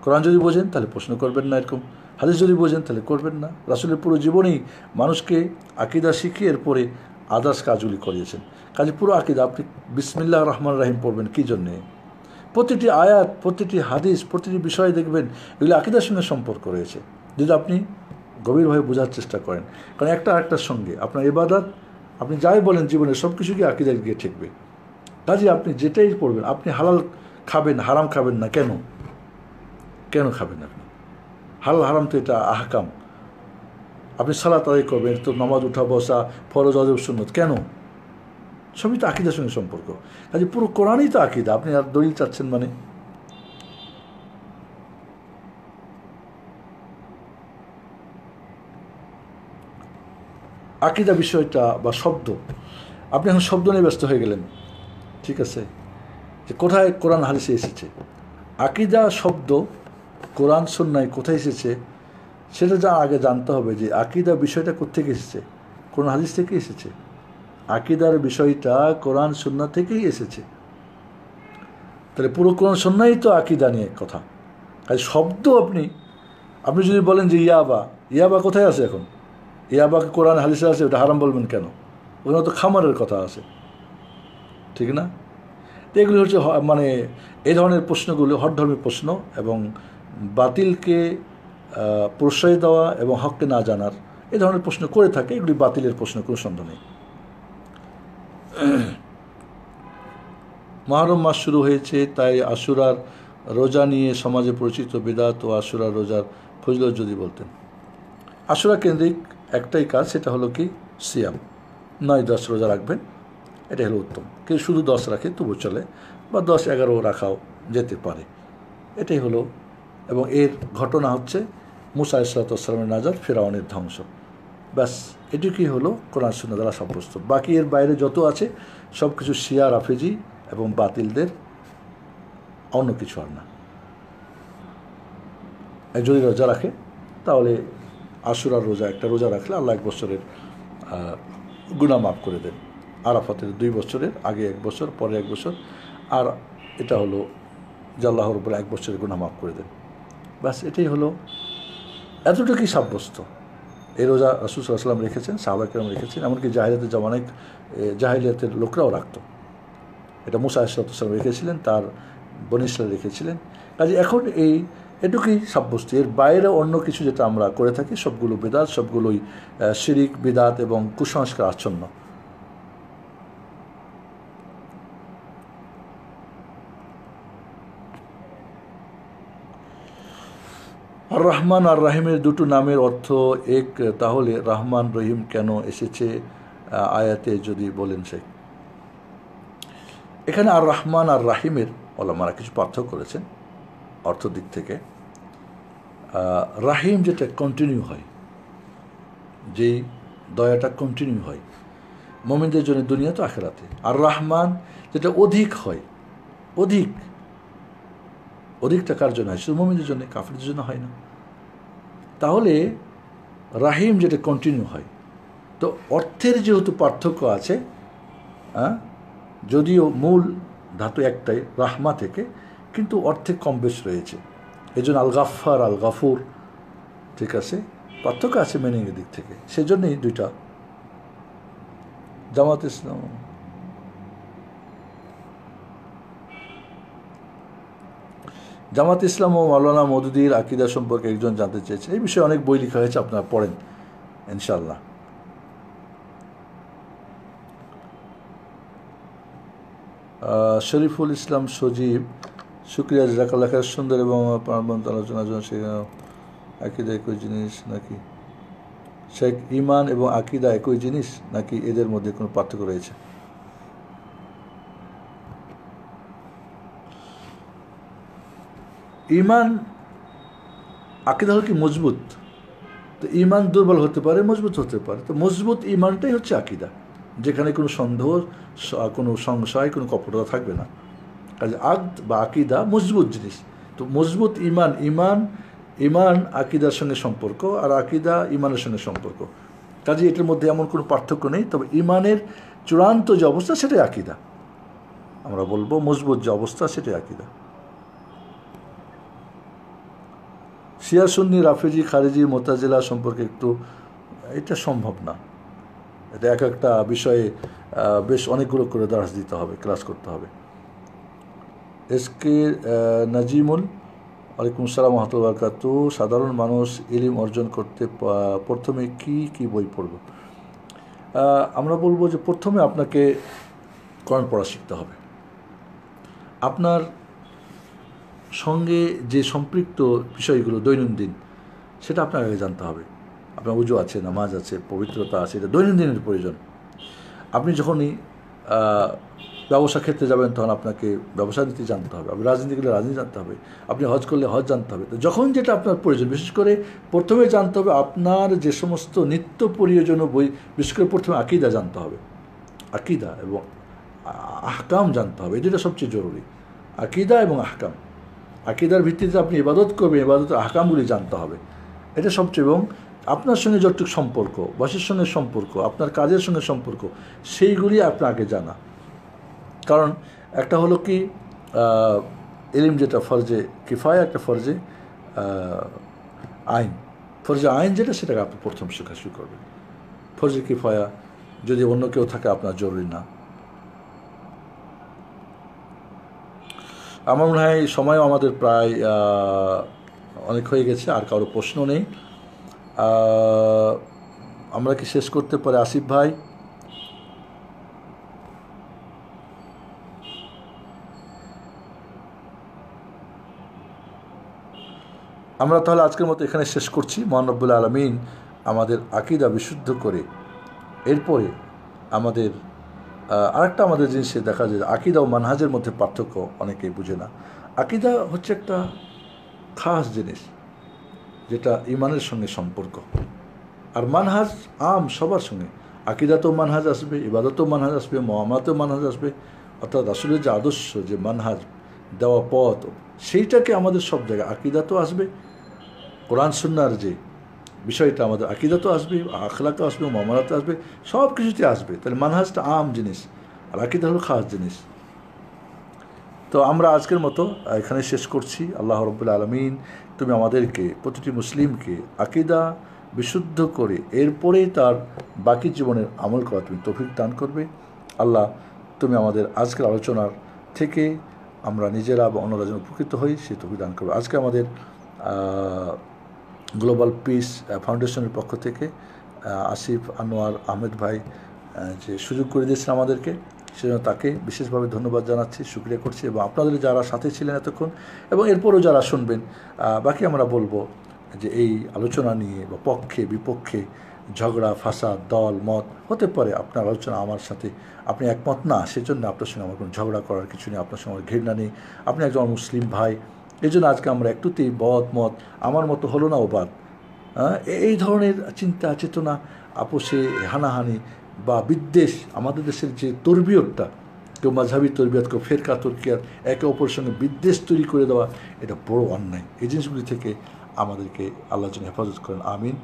কোরআন যদি বোঝেন তাহলে প্রশ্ন করবেন না এরকম, হাদিস যদি বোঝেন তাহলে করবেন না। রাসূলের পুরো জীবনেই মানুষকে আকীদা শিখিয়ে এরপরে আদার্স কাজগুলি করিয়েছেন। কাজে পুরো আকীদা আপনি বিসমিল্লাহির রহমানির রহিম পড়বেন কী জন্যে? প্রতিটি আয়াত, প্রতিটি হাদিস, প্রতিটি বিষয়ে দেখবেন এগুলি আকীদার সঙ্গে সম্পর্ক রয়েছে, যদি আপনি গভীরভাবে বোঝার চেষ্টা করেন। কারণ একটা আরেকটার সঙ্গে আপনার ইবাদত, আপনি যাই বলেন জীবনে সব কিছুকে আকীদায় গিয়ে ঠেকবে। কাজে আপনি যেটাই পড়বেন, আপনি হালাল খাবেন, হারাম খাবেন না, কেন খাবেন আপনি? হালাল হারাম তো এটা আহকাম। আপনি সালাত আদায় করবেন, তো নামাজ উঠা বসা, ফরজ ওয়াজিব সুন্নত, কেন? সবই তো আকীদার সঙ্গে সম্পর্ক। কাজে পুরো কোরআনই তো আকীদা, আপনি আর দলিল চাচ্ছেন মানে? আকীদা বিষয়টা বা শব্দ, আপনি এখন শব্দ নিয়ে ব্যস্ত হয়ে গেলেন, ঠিক আছে, যে কোথায় কোরআন হাদিসে এসেছে। আকীদা শব্দ কোরআন সুন্নাহয় কোথায় এসেছে সেটা যা আগে জানতে হবে, যে আকীদা বিষয়টা কোত্থেকে এসেছে, কোরআন হাদিস থেকে এসেছে। আকীদার বিষয়টা কোরআন সুন্নাহ থেকেই এসেছে। তাহলে পুরো কোরআন সুন্নাহই তো আকীদা নিয়ে কথা। কাজে শব্দ আপনি যদি বলেন যে ইয়াবা কোথায় আছে এখন? ইয়াবাকে কোরআন হাদিসে আছে, ওটা হারাম বলবেন কেন? ওখানে তো খামারের কথা আছে, ঠিক না? তো এগুলি হচ্ছে মানে এই ধরনের প্রশ্নগুলো হঠধর্মী প্রশ্ন, এবং বাতিলকে প্রশ্রয় দেওয়া এবং হককে না জানার এই ধরনের প্রশ্ন করে থাকে। এগুলি বাতিলের প্রশ্ন, কোনো সন্দেহ নেই। মুহররম মাস শুরু হয়েছে, তাই আশুরার রোজা নিয়ে সমাজে পরিচিত বিদআত ও আশুরার রোজার ফজিলত যদি বলতেন। আশুরা কেন্দ্রিক একটাই কাজ, সেটা হলো কি সিয়াম, 9-10 রোজা রাখবেন, এটা হলো উত্তম। কেউ শুধু 10 রাখে তবু চলে, বা 10-11 রাখাও যেতে পারে, এটাই হলো। এবং এর ঘটনা হচ্ছে মুসা আলাইহিসসালামের নাজাত, ফিরআউনের ধ্বংস, ব্যাস এটুকুই হলো কোরআন সুন্নাহ দ্বারা সাব্যস্ত। বাকি এর বাইরে যত আছে সব কিছু শিয়া, রাফেজি এবং বাতিলদের, অন্য কিছু আর না। যদি রোজা রাখে তাহলে আশুরার রোজা, একটা রোজা রাখলে আল্লাহ 1 বছরের গুনাহ মাফ করে দেন। আরাফাতের 2 বছরের, আগে 1 বছর, পরে 1 বছর, আর এটা হলো যে আল্লাহর উপরে 1 বছরের গুনাহ মাফ করে দেন, ব্যাস এটাই হলো, এতটুকুই সাব্যস্ত। এই রোজা রাসূল সাল্লাল্লাহু আলাইহি ওয়াসাল্লাম রেখেছেন, সাহাবায়ে কেরাম রেখেছেন, এমনকি জাহেলিয়াতের জামানায় জাহেলিয়াতের লোকরাও রাখত। এটা মুসা আলাইহিস সালাম রেখেছিলেন, তার বনী ইসরাঈল রেখেছিলেন। কাজে এখন এটুকুই সাব্যস্ত। এর বাইরে অন্য কিছু যেটা আমরা করে থাকি সবগুলো বিদআত, সবগুলোই শিরিক, বিদআত এবং কুসংস্কার আচ্ছন্ন। আর রহমান আর রাহিমের দুটো নামের অর্থ এক, তাহলে রহমান রহিম কেন এসেছে আয়াতে যদি বলেন? সে এখানে আর রহমান আর রাহিমের ওলামারা কিছু পার্থক্য করেছেন অর্থ দিক থেকে। রাহিম যেটা কন্টিনিউ হয়, যেই দয়াটা কন্টিনিউ হয় মুমিনদের জন্য দুনিয়া তো আখিরাতে। আর রহমান যেটা অধিক হয়, অধিকটা কার জন্য হয়? শুধু মুমিনদের জন্য, কাফিরদের জন্য হয় না। তাহলে রাহিম যেটা কন্টিনিউ হয়, তো অর্থের যেহেতু পার্থক্য আছে, যদিও মূল ধাতু একটাই রাহমা থেকে, কিন্তু অর্থে কম বেশ রয়েছে। এই জন্য আল গাফফার, আল গাফুর, ঠিক আছে, পার্থক্য আছে মিনিংয়ের দিক থেকে। সেজন্যই দুইটা। জামাত ইসলাম ও মাওলানা মওদুদীর আকীদা সম্পর্কে একজন জানতে চেয়েছে। এই বিষয়ে অনেক বই লেখা হয়েছে, আপনারা পড়েন ইনশাআল্লাহ। শরীফুল ইসলাম সজীব শুক্রিয়া, জাজাকাল্লাহ খায়ের। সুন্দর এবং প্রাণবন্ত আলোচনার জন্য। সে আকিদা একই জিনিস নাকি? শেখ, ইমান এবং আকিদা একই জিনিস নাকি এদের মধ্যে কোনো পার্থক্য রয়েছে? ইমান, আকিদা হল কি মজবুত, তো ইমান দুর্বল হতে পারে, মজবুত হতে পারে। তো মজবুত ইমানটাই হচ্ছে আকিদা, যেখানে কোনো সন্দেহ, কোনো সংশয়, কোনো কপটতা থাকবে না। কাজে আকদ বা আকিদা মজবুত জিনিস। তো মজবুত ইমান, ইমান আকিদার সঙ্গে সম্পর্ক, আর আকিদা ইমানের সঙ্গে সম্পর্ক। কাজে এটার মধ্যে এমন কোনো পার্থক্য নেই। তবে ইমানের চূড়ান্ত যে অবস্থা সেটাই আকিদা, আমরা বলবো মজবুত যে অবস্থা সেটাই আকিদা। শিয়া সুন্নি, রাফেজি, খারেজি, মোতাজিলা সম্পর্কে একটু, এটা সম্ভব না। এটা এক একটা বিষয়ে বেশ অনেকগুলো করে দাস দিতে হবে, ক্লাস করতে হবে। এসকে নাজিমুল, ওয়ালাইকুম আসসালাম ওয়া বারাকাতু। সাধারণ মানুষ ইলম অর্জন করতে প্রথমে কি বই পড়ব? আমরা বলবো যে প্রথমে আপনাকে কোরআন পড়া শিখতে হবে। আপনার সঙ্গে যে সম্পৃক্ত বিষয়গুলো দৈনন্দিন, সেটা আপনার আগে জানতে হবে। আপনার উজু আছে, নামাজ আছে, পবিত্রতা আছে, এটা দৈনন্দিনের প্রয়োজন। আপনি যখনই ব্যবসা ক্ষেত্রে যাবেন তখন আপনাকে ব্যবসা নীতি জানতে হবে। আপনি রাজনীতি করলে রাজনীতি জানতে হবে। আপনি হজ করলে হজ জানতে হবে। তো যখন যেটা আপনার প্রয়োজন, বিশেষ করে প্রথমে জানতে হবে আপনার যে সমস্ত নিত্য প্রয়োজনীয় বই, বিশেষ করে প্রথমে আকিদা জানতে হবে। আকিদা এবং আহকাম জানতে হবে, এটা সবচেয়ে জরুরি। আকিদা এবং আহকাম, আকিদার ভিত্তিতে আপনি ইবাদত করবেন, ইবাদতের আহকামগুলি জানতে হবে, এটা সবচেয়ে। এবং আপনার সঙ্গে যতটুকু সম্পর্ক, বাসের সঙ্গে সম্পর্ক, আপনার কাজের সঙ্গে সম্পর্ক, সেইগুলি আপনাকে জানা। কারণ একটা হলো কি ইলম, যেটা ফরজে কিফায়া, একটা ফরজে আইন। ফরজে আইন যেটা, সেটাকে আপনি প্রথম শেখা শুরু করবেন। ফরজে কিফায়া যদি অন্য কেউ থাকে আপনার জরুরি না। আমার মনে হয় সময়ও আমাদের প্রায় অনেক হয়ে গেছে। আর কারো প্রশ্ন নেই, আমরা কি শেষ করতে পারি? আসিফ ভাই, আমরা তাহলে আজকের মতো এখানে শেষ করছি। মহান রব্বুল আলামিন আমাদের আকিদা বিশুদ্ধ করে, এরপরে আমাদের আরেকটা আমাদের জিনিসে দেখা যায় আকিদা ও মানহাজের মধ্যে পার্থক্য অনেকেই বুঝে না। আকিদা হচ্ছে একটা খাস জিনিস, যেটা ইমানের সঙ্গে সম্পর্ক। আর মানহাজ আম সবার সঙ্গে। আকিদাতেও মানহাজ আসবে, ইবাদতেও মানহাজ আসবে, মুআমালাতেও মানহাজ আসবে। অর্থাৎ আসলে যে আদর্শ, যে মানহাজ দেওয়া পথ, সেইটাকে আমাদের সব জায়গায় আকিদাতেও আসবে। কোরআন সুন্নাহর যে বিষয়টা আমাদের আকিদাতেও আসবে, আখলাতেও আসবে, মুআমালাতেও আসবে, সব কিছুতে আসবে। তাহলে মানহাজটা আম জিনিস, আর আকিদা হলো খাস জিনিস। তো আমরা আজকের মতো এখানে শেষ করছি। আল্লাহ রাব্বুল আলামিন তুমি আমাদেরকে, প্রতিটি মুসলিমকে আকিদা বিশুদ্ধ করে এরপরে তার বাকি জীবনের আমল করা তুমি তৌফিক দান করবে। আল্লাহ, তুমি আমাদের আজকের আলোচনার থেকে আমরা নিজেরা বা অন্যরা যেন উপকৃত হই, সে তৌফিক দান করবে। আজকে আমাদের গ্লোবাল পিস ফাউন্ডেশনের পক্ষ থেকে আসিফ আনোয়ার আহমেদ ভাই যে সুযোগ করে দিয়েছেন আমাদেরকে, সেজন্য তাকে বিশেষভাবে ধন্যবাদ জানাচ্ছি, শুকরিয়া করছি। এবং আপনাদের যারা সাথে ছিলেন এতক্ষণ, এবং এরপরও যারা শুনবেন, বাকি আমরা বলবো যে এই আলোচনা নিয়ে বা পক্ষে বিপক্ষে ঝগড়া ফাসাদ, দল মত হতে পারে। আপনার আলোচনা আমার সাথে আপনি একমত না, সেজন্য আপনার সঙ্গে আমার কোনো ঝগড়া করার কিছু নেই, আপনার সঙ্গে আমার ঘৃণা নেই। আপনি একজন মুসলিম ভাই, এই জন্য আজকে আমরা একটুতেই মত আমার মতো হলো না ও বাদ, এই ধরনের চিন্তা চেতনা, আপোষে হানাহানি বা বিদ্বেষ, আমাদের দেশের যে তরবিয়তটা, কেউ মাঝহাবি তরবিয়ত, কেউ ফেরকা তরকিয়াত, একে অপরের সঙ্গে বিদ্বেষ তৈরি করে দেওয়া, এটা বড় অন্যায়। এই জিনিসগুলি থেকে আমাদেরকে আল্লাহ যেন হেফাজত করেন, আমিন।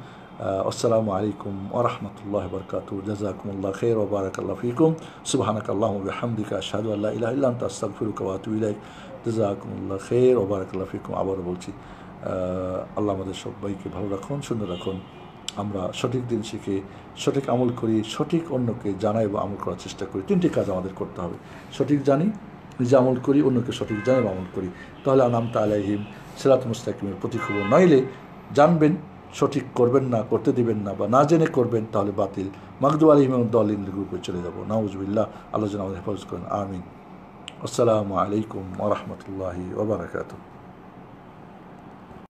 আসসালামু আলাইকুম ওয়া রাহমাতুল্লাহি ওয়া বারাকাতুহু। জাযাকুমুল্লাহু খাইরান ওয়া বারাকাল্লাহু ফীকুম। সুবহানাকাল্লাহুম্মা ওয়া বিহামদিকা আশহাদু আল্লা ইলাহা ইল্লা আনতা আস্তাগফিরুকা ওয়া আতুবু ইলাইক। জাযাকুমুল্লাহু খাইরান ওয়া বারাকাল্লাহু ফীকুম। আবারও বলছি, আল্লাহ আমাদের সবাইকে ভালো রাখুন, সুন্দর রাখুন। আমরা সঠিক দিন শিখে সঠিক আমল করি, সঠিক অন্যকে জানাই এবং আমল করার চেষ্টা করি। তিনটি কাজ আমাদের করতে হবে: সঠিক জানি, নিজে আমল করি, অন্যকে সঠিক জানি এবং আমল করি। তাহলে আনামতা আলাইহিম সিরাতুল মুস্তাকিমের প্রতিখবর। নইলে জানবেন, সঠিক করবেন না, করতে দিবেন না, বা না জেনে করবেন, তাহলে বাতিল মাগদুব আলাইহিম দলিল গ্রুপে চলে যাব। নাউজুবিল্লাহ। আল্লাহ যেন আমাদের হেফাজত করেন, আমিন। আসসালামু আলাইকুম ওয়া রাহমাতুল্লাহি ওয়া বারাকাতুহু।